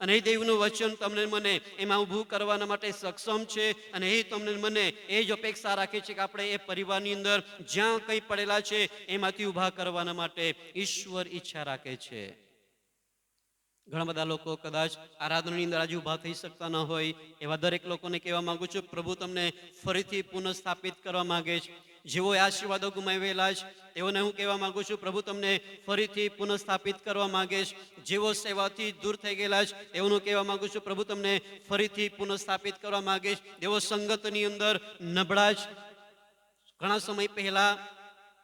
અને એ દેવનું વચન તમને મને એમાં ઊભું કરવાના માટે સક્ષમ છે. અને એ તમને મને એ જ અપેક્ષા રાખે છે કે આપણે એ પરિવારની અંદર જ્યાં કંઈ પડેલા છે એમાંથી ઊભા કરવાના માટે ઈશ્વર ઈચ્છા રાખે છે. ઘણા બધા લોકો કદાચ આરાધનાની અંદર આજે ઊભા થઈ શકતા ન હોય, એવા દરેક લોકોને કહેવા માંગુ છું પ્રભુ તમને ફરીથી પુનઃસ્થાપિત કરવા માંગે છે. જેઓ આશીર્વાદો ગુમાવેલા છે તેઓને હું કહેવા માંગુ છું પ્રભુ તમને ફરીથી પુનઃસ્થાપિત કરવા માંગે છે. જેઓ સેવાથી દૂર થઈ ગયેલા છે તેઓનું કહેવા માંગુ છું પ્રભુ તમને ફરીથી પુનઃસ્થાપિત કરવા માંગે છે. તેઓ સંગતની અંદર નબળા છે. ઘણા સમય પહેલા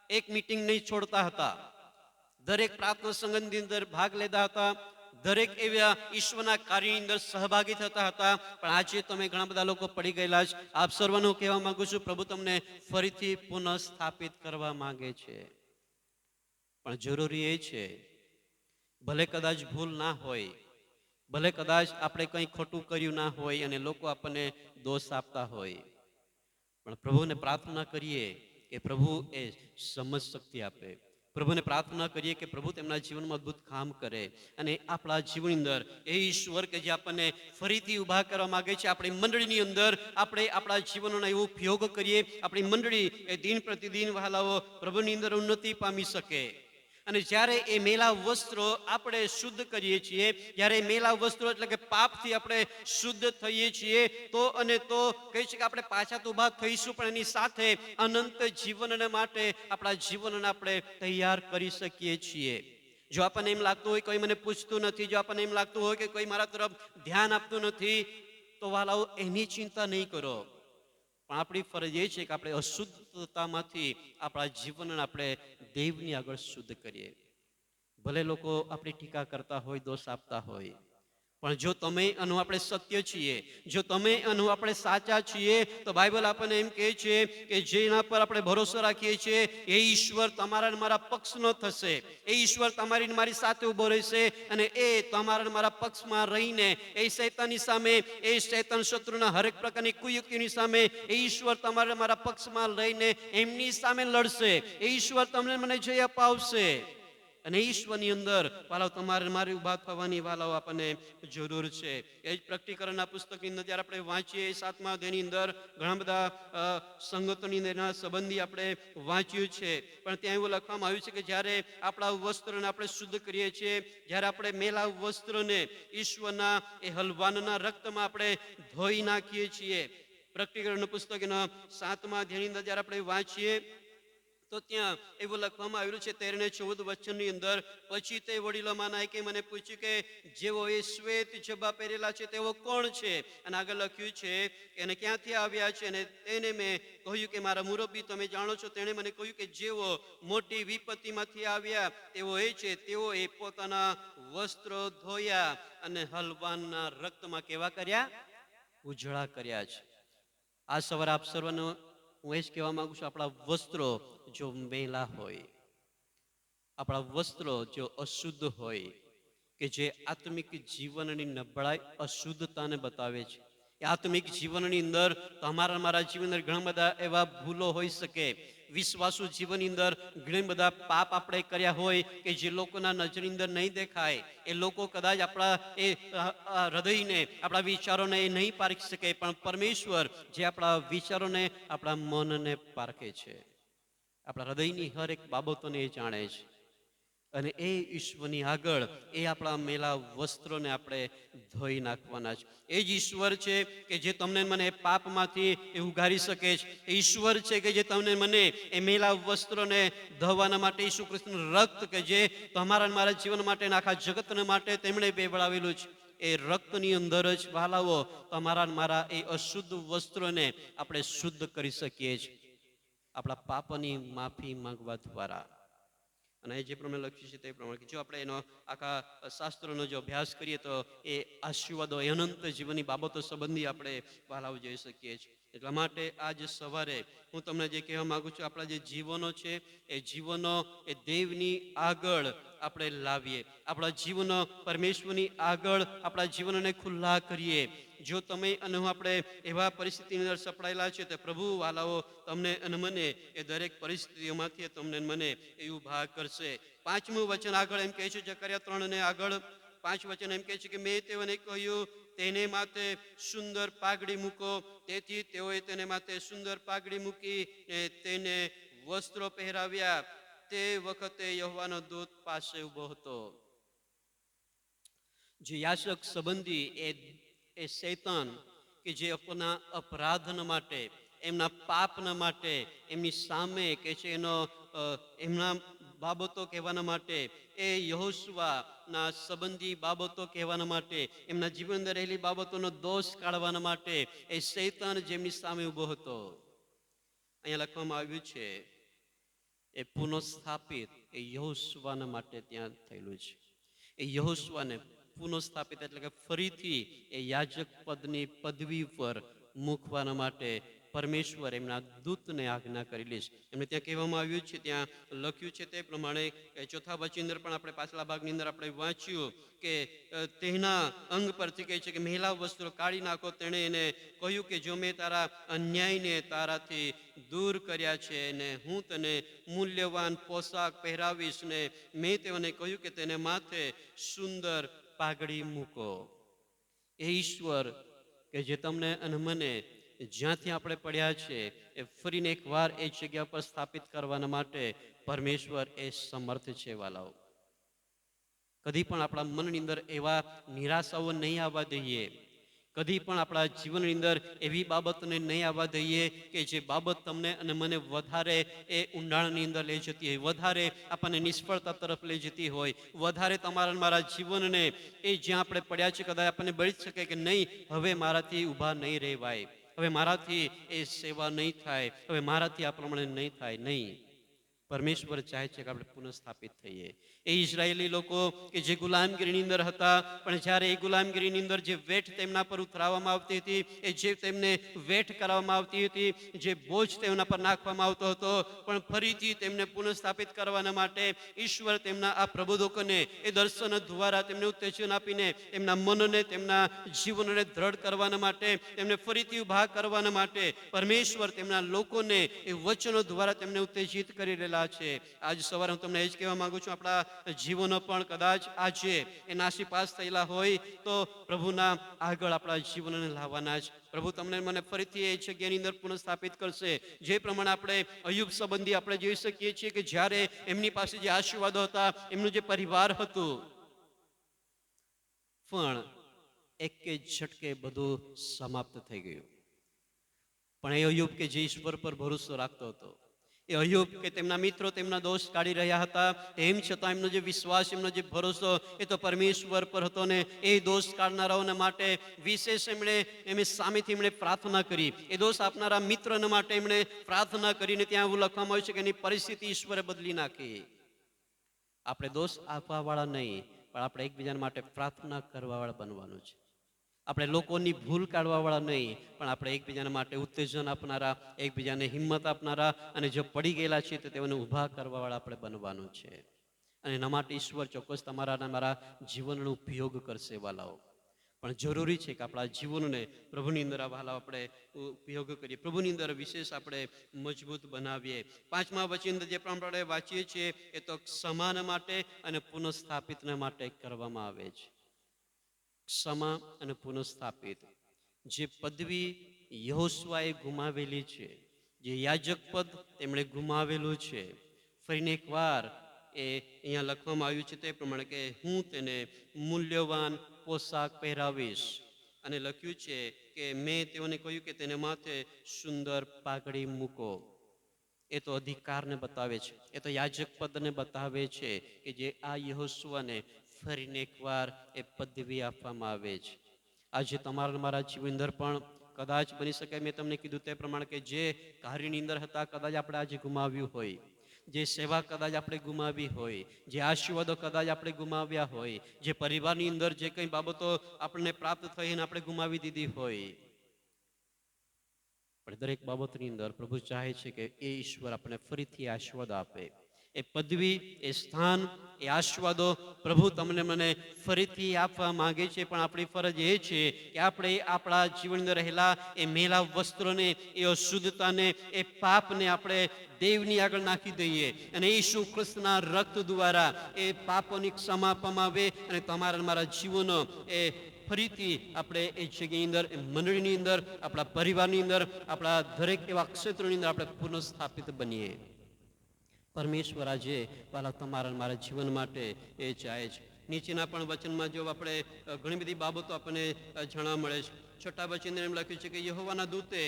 એક મીટિંગ નહીં છોડતા હતા, દરેક પ્રાર્થના સંગતની અંદર ભાગ લેતા હતા, દરેક એવા ઈશ્વરના કાર્યની અંદર સહભાગી થતા હતા. પણ આજે તમે ઘણા બધા લોકો પડી ગયેલા છે. આપ સર્વનું કહેવા માંગુ છું પ્રભુ તમને ફરીથી પુનઃસ્થાપિત કરવા માંગે છે. પણ જરૂરી એ છે ભલે કદાચ ભૂલ ના હોય, ભલે કદાચ આપણે કંઈ ખોટું કર્યું ના હોય અને લોકો આપણને દોષ આપતા હોય, પણ પ્રભુને પ્રાર્થના કરીએ કે પ્રભુ એ સમજ શક્તિ આપે. પ્રભુને પ્રાર્થના કરીએ કે પ્રભુ તેમના જીવનમાં અદ્ભુત કામ કરે. અને આપણા જીવનની અંદર એ ઈશ્વર કે જે આપણને ફરીથી ઊભા કરવા માંગે છે, આપણી મંડળીની અંદર આપણે આપણા જીવનનો એવો ઉપયોગ કરીએ, આપણી મંડળી એ દિન પ્રતિદિન વહાલાઓ પ્રભુની અંદર ઉન્નતિ પામી શકે. અને જ્યારે એ મેલા વસ્ત્રો આપણે શુદ્ધ કરીએ છીએ, જ્યારે મેલા વસ્ત્રો એટલે કે પાપથી આપણે શુદ્ધ થઈએ છીએ, તો અને તો કહી છે કે આપણે પાછા તો ઊભા થઈશું, પણ એની સાથે અનંત જીવનને માટે આપણા જીવનને આપણે તૈયાર કરી શકીએ છીએ. જો આપણને એમ લાગતું હોય કોઈ મને પૂછતું નથી, જો આપણને એમ લાગતું હોય કે કોઈ મારા તરફ ધ્યાન આપતું નથી, તો વાલાઓ એની ચિંતા નહીં કરો. પણ આપણી ફરજ એ છે કે આપણે અશુદ્ધતામાંથી આપણા જીવનને આપણે દેવની આગળ શુદ્ધ કરીએ. ભલે લોકો આપણી ટીકા કરતા હોય, દોષ આપતા હોય, પણ જો તમે અને આપણે સત્ય છીએ, જો તમે અને આપણે સાચા છીએ, તો બાઇબલ આપણને એમ કહે છે કે જેના પર આપણે ભરોસો રાખીએ છીએ એ ઈશ્વર તમારા મારા પક્ષનો થશે. એ ઈશ્વર તમારી મારી સાથે ઊભો રહેશે અને એ તમારા મારા પક્ષમાં રહીને એ શૈતાનની સામે, એ શૈતાન શત્રુના હરેક પ્રકારની કુયુક્તિની સામે એ ઈશ્વર તમારા મારા પક્ષમાં લઈને એમની સામે લડશે. એ ઈશ્વર તમને મને જય અપાવશે. અને ઈશ્વરની અંદર વાલાઓ તમારે મારી ઊભા થવાની વાલાઓ આપણને જરૂર છે. એ જ પ્રકટીકરણના પુસ્તકની અંદર જ્યારે આપણે વાંચીએ 7મા અધ્યાયની અંદર ઘણા બધા સંગતોની અંદરના સંબંધી આપણે વાંચ્યું છે. પણ ત્યાં એવું લખવામાં આવ્યું છે કે જ્યારે આપણા વસ્ત્રને આપણે શુદ્ધ કરીએ છીએ, જ્યારે આપણે મેલા વસ્ત્રને ઈશ્વરના એ હલવાનના રક્તમાં આપણે ધોઈ નાખીએ છીએ. પ્રકટીકરણનું પુસ્તકના 7મા અધ્યાયની અંદર જ્યારે આપણે વાંચીએ તો ત્યાં એવું લખવામાં આવેલું છે 13-14 વચનની અંદર, પછી તે વડીલોમાંના એકે મને પૂછ્યું કે જેઓ એ શ્વેત જબ્બા પહેરેલા છે તેઓ કોણ છે? અને આગળ લખ્યું છે કે એને ક્યાંથી આવ્યા છે? અને તેને મેં કહ્યું કે મારા મુરબ્બી તમે જાણો છો. તેણે મને કહ્યું કે જેઓ મોટી વિપત્તિમાંથી આવ્યા તેઓ એ છે, તેઓ એ પોતાના વસ્ત્રો ધોયા અને હલવાનના રક્તમાં કેવા કર્યા? ઉજળા કર્યા છે. આ સવારે આપ સર્વનો હું એ જ કહેવા માંગુ છું, આપણા વસ્ત્રો જો મેલા હોય, આપણા વસ્ત્રો જો અશુદ્ધ હોય, કે જે આત્મિક જીવનની નબળાઈ અશુદ્ધતાને બતાવે છે. એ આત્મિક જીવનની અંદર તમારા મારા જીવન અંદર ઘણા બધા એવા ભૂલો હોઈ શકે. વિશ્વાસુ જીવનની અંદર ઘણા બધા પાપ આપણે કર્યા હોય કે જે લોકોના નજરની અંદર નહીં દેખાય. એ લોકો કદાચ આપણા એ હૃદયને, આપણા વિચારોને એ નહીં પારખી શકે, પણ પરમેશ્વર જે આપણા વિચારોને, આપણા મનને પારખે છે, આપણા હૃદયની હર એક બાબતોને એ જાણે છે. અને એ ઈશ્વરની આગળ એ આપણા મેલા વસ્ત્રોને આપણે ધોઈ નાખવાના છે. એ જ ઈશ્વર છે કે જે તમને મને પાપમાંથી એ ઉગારી શકે છે. એ ઈશ્વર છે કે જે તમને મને એ મેલા વસ્ત્રોને ધોવાના માટે ઈસુ ખ્રિસ્તનું રક્ત કે જે તમારા મારા જીવન માટે, આખા જગતને માટે તેમણે બેવડાવેલું છે, એ રક્તની અંદર જ વહાલાઓ તમારા મારા એ અશુદ્ધ વસ્ત્રોને આપણે શુદ્ધ કરી શકીએ છીએ આપણા પાપની માફી માંગવા દ્વારા. અને જે પ્રમાણે લખ્યું છે તે પ્રમાણે જો આપણે એનો આખા શાસ્ત્રોનો જો અભ્યાસ કરીએ તો એ આશીર્વાદો, અનંત જીવનની બાબતો સંબંધી આપણે વહાલાઓ જોઈ શકીએ છીએ. એટલા માટે આજ સવારે હું તમને જે કહેવા માગું છું, આપણા જે જીવનો છે એ જીવનો એ દેવની આગળ આપણે લાવીએ, આપણા જીવનો પરમેશ્વરની આગળ આપણા જીવનને ખુલ્લા કરીએ. જો તમે અને હું આપણે એવા પરિસ્થિતિની અંદર સપડાયેલા છે તો પ્રભુ વાલાઓ તમને અને મને એ દરેક પરિસ્થિતિઓમાંથી તમને મને એવું ભાગ કરશે. 5મું વચન આગળ એમ કહે છે, જકરિયા 3 ને આગળ 5 વચન એમ કહે છે કે મેં તેઓને કહ્યું તેને માથે સુંદર પાઘડી મૂકો. તેથી તેઓએ તેને માથે સુંદર પાઘડી મૂકી તેને વસ્ત્રો પહેરાવ્યા. તે વખતે યહોવાનો દૂત પાસે ઉભો હતો. જે યાચક સંબંધી એ શૈતાન કે જે આપણા અપરાધના માટે, એમના પાપના માટે એમની સામે કે છે એનો એમના બાબતો કહેવાના માટે, એ યહોશુઆના સંબંધી બાબતો કહેવાના માટે, એમના જીવન અંદર રહેલી બાબતોનો દોષ કાઢવાના માટે એ શૈતાન જેમની સામે ઊભો હતો. અહીંયા લખવામાં આવ્યું છે એ પુનઃસ્થાપિત એ યહોશુઆના માટે ત્યાં થયેલું છે. એ યહોશુઆને પુનઃસ્થાપિત એટલે કે ફરીથી એ યાજક પદની પદવી પર મૂકવાના માટે પરમેશ્વર એમના દૂતને આજ્ઞા કરેલી છે. એમને ત્યાં કહેવામાં આવ્યું છે, ત્યાં લખ્યું છે તે પ્રમાણે ચોથા વચન અંદર પણ આપણે પાછલા ભાગની અંદર આપણે વાંચ્યું કે તેના અંગ પરથી કહે છે કે મહિલા વસ્ત્રો કાઢી નાખો. તેણે એને કહ્યું કે જો મેં તારા અન્યાયને તારાથી દૂર કર્યા છે ને હું તને મૂલ્યવાન પોશાક પહેરાવીશ. ને મેં તેઓને કહ્યું કે તેને માથે સુંદર પાઘડી મૂકો. એ ઈશ્વર કે જે તમને અને મને જ્યાંથી આપણે પડ્યા છે એ ફરીને એકવાર એ જગ્યા પર સ્થાપિત કરવાના માટે પરમેશ્વર એ સમર્થ છે. વાલાઓ, કદી પણ આપણા મનની અંદર એવા નિરાશાઓ નહીં આવવા દઈએ. કદી પણ આપણા જીવનની અંદર એવી બાબતને નહીં આવવા દઈએ કે જે બાબત તમને અને મને વધારે એ ઊંડાણની અંદર લઈ જતી હોય, વધારે આપણને નિષ્ફળતા તરફ લઈ જતી હોય, વધારે તમારા મારા જીવનને એ જ્યાં આપણે પડ્યા છે કદાચ આપણને બળી શકે કે નહીં, હવે મારાથી ઊભા નહીં રહેવાય, હવે મારાથી એ સેવા નહીં થાય, હવે મારાથી આ પ્રમાણે નહીં થાય. નહીં, પરમેશ્વર ચાહે છે કે આપણે પુનઃસ્થાપિત થઈએ. એ ઇઝરાયેલી લોકો કે જે ગુલામગીરીની અંદર હતા, પણ જ્યારે એ ગુલામગીરીની અંદર જે વેઠ તેમના પર ઉતરાવવામાં આવતી હતી, એ જે તેમને વેઠ કરવામાં આવતી હતી, જે બોજ તેમના પર નાખવામાં આવતો હતો, પણ ફરીથી તેમને પુનઃસ્થાપિત કરવાના માટે ઈશ્વર તેમના આ પ્રબોધકોને એ દર્શન દ્વારા તેમને ઉત્તેજન આપીને એમના મનને, તેમના જીવનને દ્રઢ કરવાના માટે, તેમને ફરીથી ઉભા કરવાના માટે પરમેશ્વર તેમના લોકોને એ વચનો દ્વારા તેમને ઉત્તેજિત કરી રહેલા છે. આજ સવારે હું તમને એ જ કહેવા માંગુ છું, આપણા જીવનો પણ કદાચ આજે એ નાસીપાસ થયેલા હોય તો પ્રભુના આગળ આપણા જીવનને લાવવાના જ. પ્રભુ તમને મને ફરીથી એ જગ્યાની અંદર પુનઃસ્થાપિત કરશે. જે પ્રમાણે આપણે અયુબ સંબંધી આપણે જોઈ શકીએ છીએ કે જ્યારે એમની પાસે જે આશીર્વાદો હતા, એમનું જે પરિવાર હતું, પણ એક ઝટકે બધું સમાપ્ત થઈ ગયું. પણ એ અયુબ કે જે ઈશ્વર પર ભરોસો રાખતો હતો, એ અય્યુબ કે તેમના મિત્રો તેમના દોષ કાઢી રહ્યા હતા, તેમ છતાં એમનો જે વિશ્વાસ, એમનો જે ભરોસો એ તો પરમેશ્વર પર હતો ને એ દોષ કાઢનારાઓને માટે વિશેષ એમણે સામેથી પ્રાર્થના કરી. એ દોષ આપનારા મિત્રને માટે એમણે પ્રાર્થના કરીને ત્યાં એવું લખવામાં આવ્યું છે કે એની પરિસ્થિતિ ઈશ્વરે બદલી નાખી. આપણે દોષ આપવા વાળા નહીં, પણ આપણે એકબીજા માટે પ્રાર્થના કરવા વાળા બનવાનું છે. આપણે લોકોની ભૂલ કાઢવા વાળા નહીં, પણ આપણે એકબીજાના માટે ઉત્તેજન આપનારા, એકબીજાને હિંમત આપનારા, અને જો પડી ગયેલા છીએ તો તેઓને ઊભા કરવા વાળા આપણે બનવાનું છે. અને એના માટે ઈશ્વર ચોક્કસ તમારા અને મારા જીવનનો ઉપયોગ કરશે વાલાઓ. પણ જરૂરી છે કે આપણા જીવનને પ્રભુની અંદર વાલા આપણે ઉપયોગ કરીએ, પ્રભુની અંદર વિશેષ આપણે મજબૂત બનાવીએ. 5મા વચન જે પ્રમાણે વાંચીએ છીએ એ તો સમાન માટે અને પુનઃસ્થાપિતને માટે કરવામાં આવે છે. ક્ષમા અને પુનઃસ્થાપિત, જે પદવી યહોશુઆએ ગુમાવેલી છે, જે યાજક પદ તેમણે ગુમાવેલું છે, ફરીને એકવાર એ અહીંયા લખવામાં આવ્યું છે તે પ્રમાણે કે હું તેને મૂલ્યવાન પોશાક પહેરાવીશ. અને લખ્યું છે કે મેં તેઓને કહ્યું કે તેને માથે સુંદર પાઘડી મૂકો. એ તો અધિકારને બતાવે છે, એ તો યાજક પદને બતાવે છે કે જે આ યહોશુઆને ફરીને એકવાર એ પદવી આપવામાં આવે છે. આજે તમારા મારા જીવન અંદર પણ કદાચ બની શકે, મેં તમને કીધું તે પ્રમાણે કે જે કાર્યની અંદર હતા કદાચ આપણે આજે ગુમાવ્યું હોય, જે સેવા કદાચ આપણે ગુમાવી હોય, જે આશીર્વાદો કદાચ આપણે ગુમાવ્યા હોય, જે પરિવારની અંદર જે કંઈ બાબતો આપણને પ્રાપ્ત થઈ એને આપણે ગુમાવી દીધી હોય, પણ દરેક બાબતની અંદર પ્રભુ ચાહે છે કે એ ઈશ્વર આપણને ફરીથી આશીર્વાદ આપે. એ પદવી, એ સ્થાન, એ આશીર્વાદો પ્રભુ તમને મને ફરીથી આપવા માંગે છે. પણ આપણી ફરજ એ છે કે આપણે આપણા જીવનમાં રહેલા એ મેલા વસ્ત્રોને, એ અશુદ્ધતાને, એ પાપને આપણે દેવની આગળ નાખી દઈએ અને ઈસુ ખ્રિસ્તના રક્ત દ્વારા એ પાપોની ક્ષમા આપવામાં આવે અને તમારા મારા જીવનો એ ફરીથી આપણે એ જગ્યાની અંદર, એ મંડળીની અંદર, આપણા પરિવારની અંદર, આપણા દરેક એવા ક્ષેત્રોની અંદર આપણે પુનઃસ્થાપિત બનીએ. પરમેશ્વર આજે વાલા તમારા મારા જીવન માટે એ ચાહે છે. નીચેના પણ વચનમાં જો આપણે ઘણી બધી બાબતો આપણને જાણવા મળે છે. 6 વચન એમ લખ્યું છે કે યહોવાના દૂતે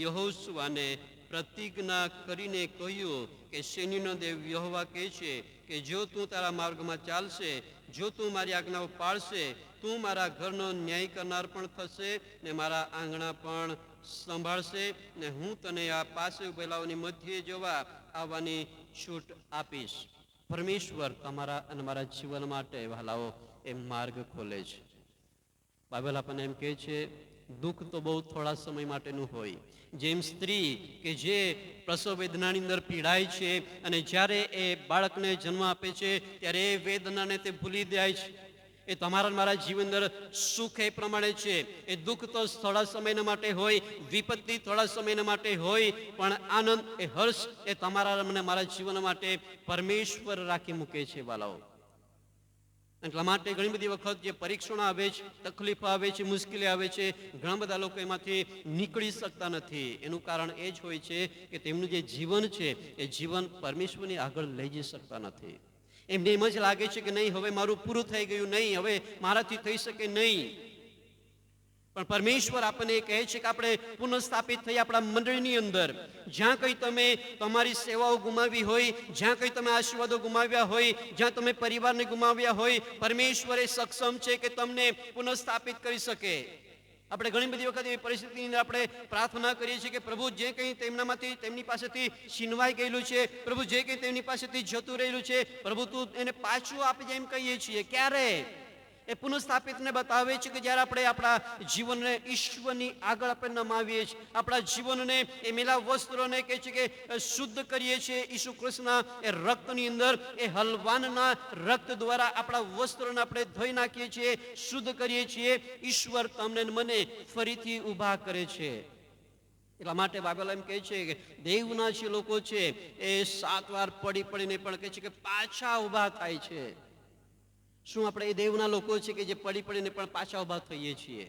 યહોશુઆને પ્રતિજ્ઞા કરીને કહ્યું કે સૈન્યનો દેવ યહોવા કહે છે કે જો તું તારા માર્ગમાં ચાલશે, જો તું મારી આજ્ઞાઓ પાળશે, તું મારા ઘરનો ન્યાય કરનાર પણ થશે ને મારા આંગણા પણ સંભાળશે ને હું તને આ પાસે ઉભેલાઓની મધ્યે જોવા આવવાની છૂટ આપીશ. પરમેશ્વર તમારા અને મારા જીવન માટે વહાલાઓ એ માર્ગ ખોલે છે. બાઇબલ આપણને એમ કહે છે દુઃખ તો બહુ થોડા સમય માટેનું હોય. જેમ સ્ત્રી કે જે પ્રસવ વેદનાની અંદર પીડાય છે અને જ્યારે એ બાળકને જન્મ આપે છે ત્યારે એ વેદનાને તે ભૂલી જાય છે. એ તમારા મારા જીવન અંદર સુખ એ પ્રમાણે છે. એ દુઃખ તો થોડા સમયના માટે હોય, વિપત્તિ થોડા સમયના માટે હોય, પણ આનંદ, એ હર્ષ એ તમારા અને મારા જીવન માટે પરમેશ્વર રાખી મૂકે છે વાલાઓ. એટલા માટે ઘણી બધી વખત જે પરીક્ષણો આવે છે, તકલીફો આવે છે, મુશ્કેલી આવે છે, ઘણા બધા લોકો એમાંથી નીકળી શકતા નથી. એનું કારણ એ જ હોય છે કે તેમનું જે જીવન છે એ જીવન પરમેશ્વરની આગળ લઈ જઈ શકતા નથી. એમને એમ જ લાગે છે કે નહીં, હવે મારું પૂરું થઈ ગયું, નહીં હવે મારાથી થઈ શકે નહીં. પણ પરમેશ્વર આપણને કહે છે કે આપણે પુનઃસ્થાપિત થઈ આપણા મંડળીની અંદર જ્યાં કંઈ તમે તમારી સેવાઓ ગુમાવી હોય, જ્યાં કંઈ તમે આશીર્વાદો ગુમાવ્યા હોય, જ્યાં તમે પરિવારને ગુમાવ્યા હોય, પરમેશ્વર એ સક્ષમ છે કે તમને પુનઃસ્થાપિત કરી શકે. આપણે ઘણી બધી વખત એવી પરિસ્થિતિની અંદર આપણે પ્રાર્થના કરીએ છીએ કે પ્રભુ જે કંઈ તેમનામાંથી, તેમની પાસેથી છીનવાઈ ગયેલું છે, પ્રભુ જે કંઈ તેમની પાસેથી જતું રહેલું છે, પ્રભુ તું એને પાછું આપજે એમ કહીએ છીએ. ક્યારે? એ પુનઃસ્થાપિતને બતાવે છે કે જ્યારે આપણે આપણા જીવનને ઈશ્વરની આગળ આપણે નમાવીએ છીએ, આપણા જીવનને એ મેલા વસ્ત્રોને કહે છે કે શુદ્ધ કરીએ છીએ ઈસુ ખ્રિસ્તના એ રક્તની અંદર, એ હલવાનના રક્ત દ્વારા આપણા વસ્ત્રોને આપણે ધોઈ નાખીએ છીએ, શુદ્ધ કરીએ છીએ. ઈશ્વર તમને મને ફરીથી ઊભા કરે છે. એટલા માટે બાઇબલ એમ કહે છે કે દેવના જે લોકો છે એ 7 વાર પડી પડીને પણ કહે છે કે પાછા ઊભા થાય છે. શું આપણે એ દેવના લોકો છે કે જે પડી પડીને પણ પાછા ઊભા થઈએ છીએ?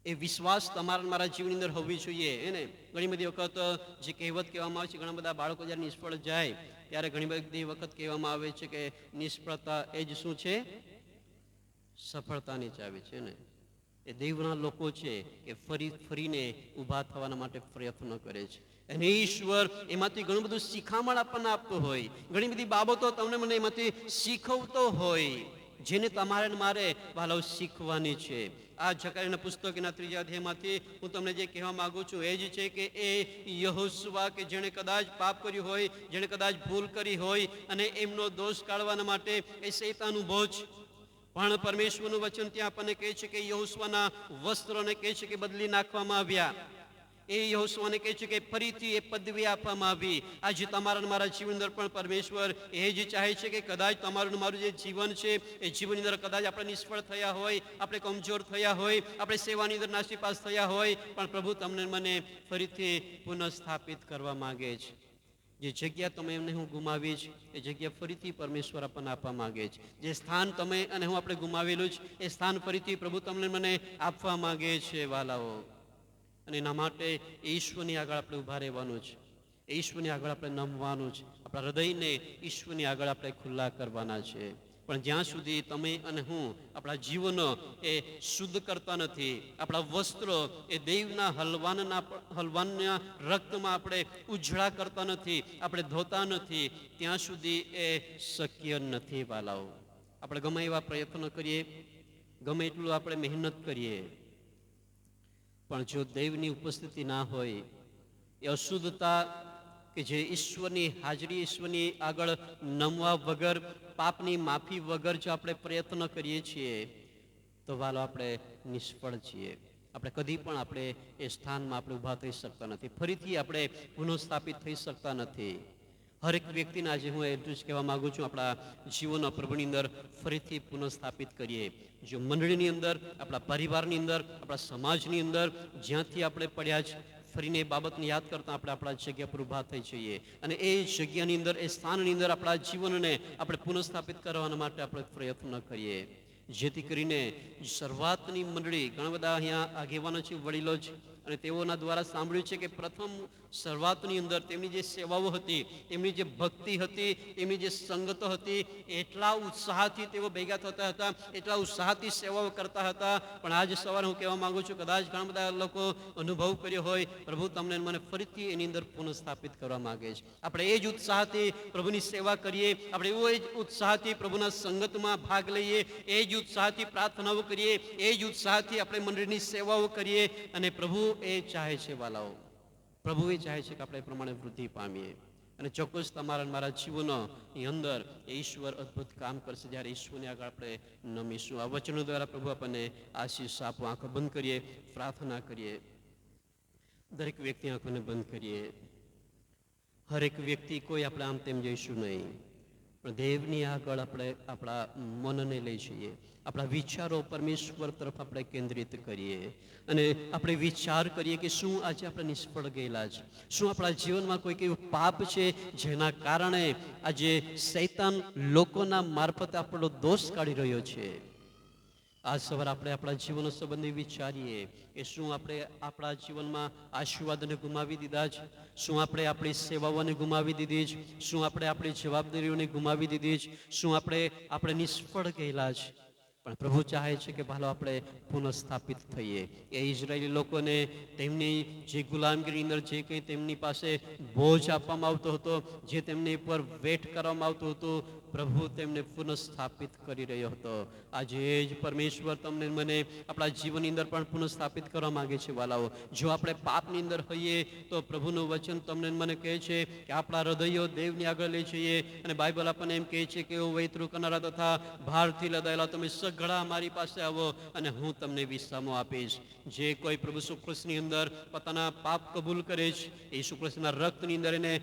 એ વિશ્વાસ તમારા મારા જીવનની અંદર હોવી જોઈએ. એને ઘણી બધી વખત જે કહેવત કહેવામાં આવે છે, ઘણા બધા બાળકો જ્યારે નિષ્ફળ જાય ત્યારે ઘણી બધી વખત કહેવામાં આવે છે કે નિષ્ફળતા એ જ શું છે? સફળતાની ચાવી છે ને. એ દેવના લોકો છે કે ફરીને ઊભા થવાના માટે પ્રયત્ન કરે છે. અને ઈશ્વર એમાંથી ઘણું બધું શિખામણ આપણને આપતો હોય, ઘણી બધી બાબતો તમને મને એમાંથી શીખવતો હોય, જેને તમારે મારે વાલો શીખવાની છે. આ જકરિયાના પુસ્તકના 3 અધ્યાયમાંથી હું તમને જે કહેવા માંગુ છું એ જ છે કે એ યહોશુઆ કે જેણે કદાચ પાપ કર્યું હોય, જેણે કદાચ ભૂલ કરી હોય અને એમનો દોષ કાઢવાના માટે એ શૈતાન ઊભો છે. પણ પરમેશ્વરનું વચન ત્યાં આપણને કહે છે કે યહોશુઆના વસ્ત્રોને કહે છે કે બદલી નાખવામાં આવ્યા. એ યહોશુઆને કહે છે કે ફરીથી એ પદવી આપવામાં આવી. આજે તમારા અને મારા જીવન અંદર પણ પરમેશ્વર એ જ ચાહે છે કે કદાચ તમારું મારું જે જીવન છે એ જીવનની અંદર કદાચ આપણે નિષ્ફળ થયા હોય, આપણે કમજોર થયા હોય, આપણે સેવાની અંદર નાસીપાસ થયા હોય, પણ પ્રભુ તમને મને ફરીથી પુનઃસ્થાપિત કરવા માંગે છે. જે જગ્યા તમે એમને હું ગુમાવી છે એ જગ્યા ફરીથી પરમેશ્વર આપણને આપવા માંગે છે. જે સ્થાન તમે અને હું આપણે ગુમાવેલું છે એ સ્થાન ફરીથી પ્રભુ તમને મને આપવા માંગે છે વાલાઓ. અને એના માટે ઈશ્વરની આગળ આપણે ઊભા રહેવાનું છે, ઈશ્વરની આગળ આપણે નમવાનું છે, આપણા હૃદયને ઈશ્વરની આગળ આપણે ખુલ્લા કરવાના છે. પણ જ્યાં સુધી તમે અને હું આપણા જીવનો એ શુદ્ધ કરતા નથી, આપણા વસ્ત્રો એ દેવના હલવાનના રક્તમાં આપણે ઉજળા કરતા નથી, આપણે ધોતા નથી, ત્યાં સુધી એ શક્ય નથી વાલાઓ. આપણે ગમે એવા પ્રયત્નો કરીએ, ગમે એટલું આપણે મહેનત કરીએ, પણ જો દેવની ઉપસ્થિતિ ના હોય, એ અશુદ્ધતા કે જે ઈશ્વરની હાજરી, ઈશ્વરની આગળ નમવા વગર, પાપની માફી વગર જો આપણે પ્રયત્ન કરીએ છીએ તો વાલો આપણે નિષ્ફળ છીએ. આપણે કદી પણ આપણે એ સ્થાનમાં આપણે ઊભા થઈ શકતા નથી, ફરીથી આપણે પુનઃસ્થાપિત થઈ શકતા નથી. હરેક વ્યક્તિને આજે હું એટલું જ કહેવા માગું છું, આપણા જીવનના પ્રભુની અંદર ફરીથી પુનઃસ્થાપિત કરીએ. જો મંડળીની અંદર, આપણા પરિવારની અંદર, આપણા સમાજની અંદર જ્યાંથી આપણે પડ્યા છે, ફરીને એ બાબતને યાદ કરતાં આપણે આપણા જગ્યા પર ઊભા થઈ જઈએ અને એ જગ્યાની અંદર, એ સ્થાનની અંદર આપણા જીવનને આપણે પુનઃસ્થાપિત કરવાના માટે આપણે પ્રયત્ન કરીએ. જેથી કરીને શરૂઆતની મંડળી, ઘણા બધા અહીંયા આગેવાનો છે, વડીલો છે, અને તેઓના દ્વારા સાંભળ્યું છે કે પ્રથમ શરૂઆતની અંદર તેમની જે સેવાઓ હતી, તેમની જે ભક્તિ હતી, તેમની જે સંગતો હતી, એટલા ઉત્સાહથી તેઓ ભેગા થતા હતા, એટલા ઉત્સાહથી સેવાઓ કરતા હતા. પણ આજે સવારે હું કહેવા માંગુ છું, કદાચ ઘણા બધા લોકો અનુભવ કર્યો હોય, પ્રભુ તમને મને ફરીથી એની અંદર પુનઃસ્થાપિત કરવા માંગે છે. આપણે એ જ ઉત્સાહથી પ્રભુની સેવા કરીએ, આપણે એવો જ ઉત્સાહથી પ્રભુના સંગતમાં ભાગ લઈએ, એ જ ઉત્સાહથી પ્રાર્થનાઓ કરીએ, એ જ ઉત્સાહથી આપણે મંડળીની સેવાઓ કરીએ. અને પ્રભુ એ ચાહે છે વાલાઓ, પ્રભુ એ ચાહે છે કે આપણે એ પ્રમાણે વૃદ્ધિ પામીએ. અને ચોક્કસ તમારા મારા જીવનની અંદર ઈશ્વર અદ્ભુત કામ કરશે જ્યારે ઈશ્વરની આગળ આપણે નમીશું. આ વચનો દ્વારા પ્રભુ આપણને આશીષ આપો. આંખો બંધ કરીએ, પ્રાર્થના કરીએ. દરેક વ્યક્તિ આંખોને બંધ કરીએ. હરેક વ્યક્તિ કોઈ આપણે આમ તેમ જઈશું નહીં, પણ દેવની આગળ આપણે આપણા મનને લઈ જઈએ, આપણા વિચારો પરમેશ્વર તરફ આપણે કેન્દ્રિત કરીએ અને આપણે વિચાર કરીએ કે શું આજે આપણે નિષ્ફળ ગયેલા છે, શું આપણા જીવનમાં કોઈક એવું પાપ છે જેના કારણે આજે શૈતાન લોકોના મારફતે આપણો દોષ કાઢી રહ્યો છે. આજ સવારે આપણે આપણા જીવનો સંબંધી વિચારીએ કે શું આપણે આપણા જીવનમાં આશીર્વાદને ગુમાવી દીધા છે, શું આપણે આપણી સેવાઓને ગુમાવી દીધી છે, શું આપણે આપણી જવાબદારીઓને ગુમાવી દીધી છે, શું આપણે નિષ્ફળ ગયેલા છે. પણ પ્રભુ ચાહે છે કે ભાલો આપણે પુનઃસ્થાપિત થઈએ. એ ઇઝરાયેલી લોકોને તેમની જે ગુલામગીરી અંદર જે કંઈ તેમની પાસે બોજ આપવામાં આવતો હતો, જે તેમની ઉપર વેઠ કરવામાં આવતું હતું, પ્રભુ તેમને પુનઃસ્થાપિત કરી રહ્યો હતો. આજે જ પરમેશ્વર તમને મને આપણા જીવનની અંદર પણ પુનઃસ્થાપિત કરવા માંગે છે વાલાઓ. જો આપણે પાપની અંદર હોઈએ તો પ્રભુનું વચન તમને મને કહે છે કે આપણા હૃદયો દેવની આગળ લઈ જઈએ. અને બાઇબલ આપણને એમ કહે છે કે એવો વૈતરું કરનારા તથા ભારથી લદાયેલા તમે સઘળા મારી પાસે આવો અને હું તમને વિશ્રામો આપીશ. જે કોઈ પ્રભુ ઈસુ ખ્રિસ્તની અંદર પોતાના પાપ કબૂલ કરે છે, ઈસુ ખ્રિસ્તના રક્તની અંદર એને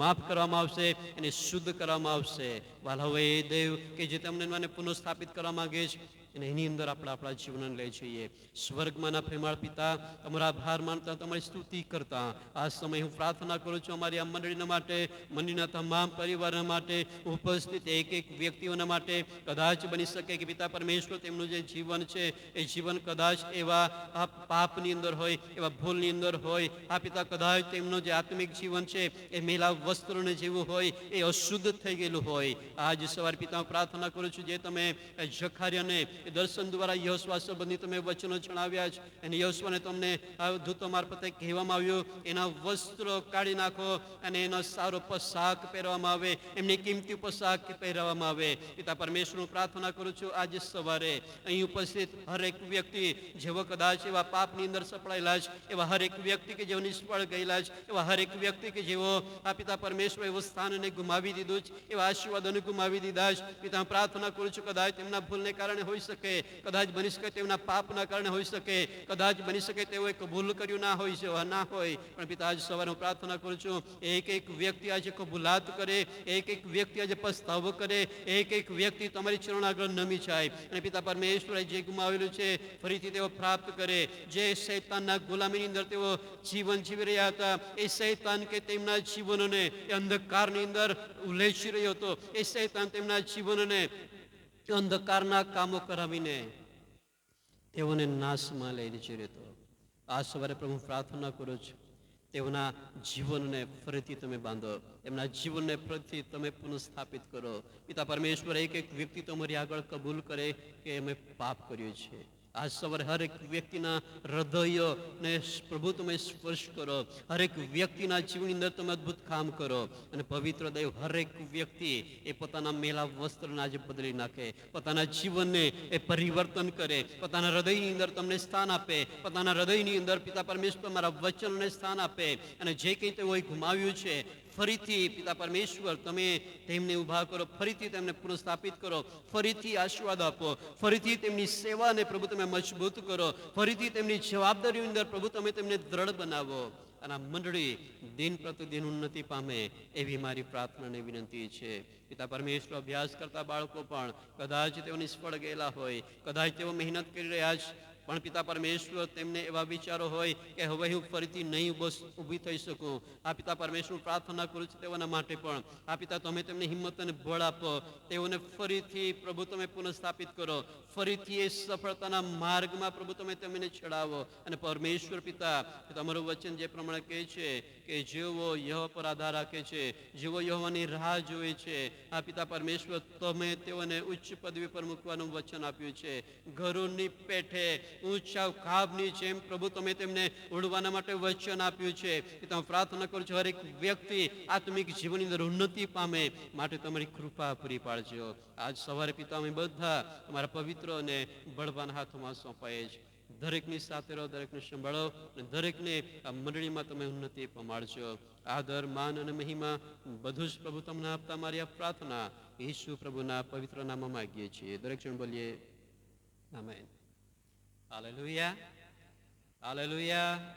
માફ કરવામાં આવશે, એને શુદ્ધ કરવામાં આવશે. વાલાઓ, એ દેવ કે જે તમને મને પુનઃસ્થાપિત કરવા માંગે છે અને એની અંદર આપણે આપણા જીવનને લઈ જઈએ. સ્વર્ગમાંના પ્રેમાળ પિતા, તમારા આભાર માનતા, તમારી સ્તુતિ કરતા આ સમય હું પ્રાર્થના કરું છું અમારી આ મંડળીના માટે, મંડળીના તમામ પરિવારના માટે, ઉપસ્થિત એક એક વ્યક્તિઓના માટે. કદાચ બની શકે કે પિતા પરમેશ્વર તેમનું જે જીવન છે એ જીવન કદાચ એવા આ પાપની અંદર હોય, એવા ભૂલની અંદર હોય. આ પિતા કદાચ તેમનું જે આત્મિક જીવન છે એ મેલા વસ્ત્રોને જેવું હોય, એ અશુદ્ધ થઈ ગયેલું હોય. આજ સવાર પિતા હું પ્રાર્થના કરું છું, જે તમે જખાર્યાને એ દર્શન દ્વારા યહોશવા સંબંધી તમે વચનો જણાવ્યા છે, અને યહોશવાને તમને દૂતો મારફતે કહેવામાં આવ્યું એના વસ્ત્રો કાઢી નાખો અને એનો સારો પોશાક પહેરવામાં આવે, એમને કિંમતી પોશાક પહેરવામાં આવે. પિતા પરમેશ્વર, હું પ્રાર્થના કરું છું આજે સવારે અહીં ઉપસ્થિત હરેક વ્યક્તિ જેવો કદાચ એવા પાપની અંદર સપડાયેલા છે, એવા હરેક વ્યક્તિ કે જેઓ નિષ્ફળ ગયેલા છે, એવા હરેક વ્યક્તિ કે જેઓ આ પિતા પરમેશ્વર એવું સ્થાનને ગુમાવી દીધું છે, એવા આશીર્વાદોને ગુમાવી દીધા છે. પિતા, હું પ્રાર્થના કરું છું કદાચ તેમના ભૂલને કારણે હોઈ શકે, કદાચ બની શકે તેમના પાપના કારણે હોઈ શકે, કદાચ બની શકે તેઓએ કબૂલ કર્યું ના હોય ના હોય, પણ પિતા આજ સવારે હું પ્રાર્થના કરું છું એક એક વ્યક્તિ આજે કબૂલાત કરે, એક એક વ્યક્તિ આજે પસ્તાવો કરે, એક એક વ્યક્તિ તમારી ચરણ આગળ નમી જાય, અને પિતા પરમેશ્વરે જે ગુમાવેલું છે ફરીથી તેઓ પ્રાપ્ત કરે. જે શૈતાનના ગુલામીની અંદર તેઓ જીવન જીવી રહ્યા હતા, એ શૈતાન કે તેમના જીવનોને એ અંધકારની અંદર ઉલેચી રહ્યો હતો, એ શૈતાન તેમના જીવનને અંધકારના કામો કરાવીને તેઓને નાશમાં લઈ જઈ રહ્યો હતો. આ સવારે પ્રભુ પ્રાર્થના કરું છું તેઓના જીવનને ફરીથી તમે બાંધો, એમના જીવનને ફરીથી તમે પુનઃસ્થાપિત કરો. પિતા પરમેશ્વર, એક એક વ્યક્તિ તમારી આગળ કબૂલ કરે કે અમે પાપ કર્યું છે. આજ સવારે હરેક વ્યક્તિના હૃદયોને પ્રભુ તમે સ્પર્શ કરો, હરેક વ્યક્તિના જીવનની અંદર તમે અદ્ભુત કામ કરો, અને પવિત્ર દેવ હરેક વ્યક્તિ એ પોતાના મેલા વસ્ત્રને આજે બદલી નાખે, પોતાના જીવનને એ પરિવર્તન કરે, પોતાના હૃદયની અંદર તમને સ્થાન આપે, પોતાના હૃદયની અંદર પિતા પરમેશ્વર મારા વચનને સ્થાન આપે, અને જે કંઈ તેઓએ ગુમાવ્યું છે ફરીથી પિતા પરમેશ્વર તમે તેમને ઊભા કરો, ફરીથી તેમને પુનઃસ્થાપિત કરો, ફરીથી આશીર્વાદ આપો, ફરીથી તેમની સેવાને પ્રભુ તમે મજબૂત કરો, ફરીથી તેમની જવાબદારીની અંદર પ્રભુ તમે તેમને દ્રઢ બનાવો, અને આ મંડળી દિન પ્રતિદિન ઉન્નતિ પામે એવી મારી પ્રાર્થના અને વિનંતી છે. પિતા પરમેશ્વર, અભ્યાસ કરતા બાળકો પણ કદાચ તેઓ નિષ્ફળ ગયેલા હોય, કદાચ તેઓ મહેનત કરી રહ્યા છે, પણ પિતા પરમેશ્વર તેમને એવા વિચારો હોય કે હવે હું ફરીથી નહીં ઊભી થઈ શકું. આ પિતા પરમેશ્વર પ્રાર્થના કરું છું તેઓના માટે પણ. આ પિતા તમે તેમને હિંમત અને બળ આપો, તેઓને ફરીથી પ્રભુ તમે પુનઃસ્થાપિત કરો, ફરીથી એ સફળતાના માર્ગમાં પ્રભુ તમે તેમને ચડાવો. અને પરમેશ્વર પિતા, તમારું વચન જે પ્રમાણે કહે છે કે જેઓ યહોવા પર આધાર રાખે છે, જેઓ યહોવાની રાહ જોવે છે, આ પિતા પરમેશ્વર તમે તેઓને ઉચ્ચ પદવી પર મૂકવાનું વચન આપ્યું છે. ઘરોની પેઠે ઊંચા ખાબની જેમ પ્રભુ તમે તેમને ઉડવાના માટે વચન આપ્યું છે. પિતા, હું પ્રાર્થના કરું છું હરેક વ્યક્તિ આત્મિક જીવનની અંદર ઉન્નતિ પામે માટે તમારી કૃપા પૂરી પાડજો. આજ સવારે પિતા અમે બધા તમારા પવિત્ર અને બળવાન હાથોમાં સોંપાઈએ છીએ. દરેકની સાથે રહો, દરેકને સંભાળો, અને દરેકને આ મંડળીમાં તમે ઉન્નતિ પમાડજો. આદર, માન અને મહિમા બધું જ પ્રભુ તમને આપતા મારી આ પ્રાર્થના ઈસુ પ્રભુના પવિત્ર નામમાં માંગીએ છીએ. દરેક જણ બોલીએ આમેન. Hallelujah, hallelujah.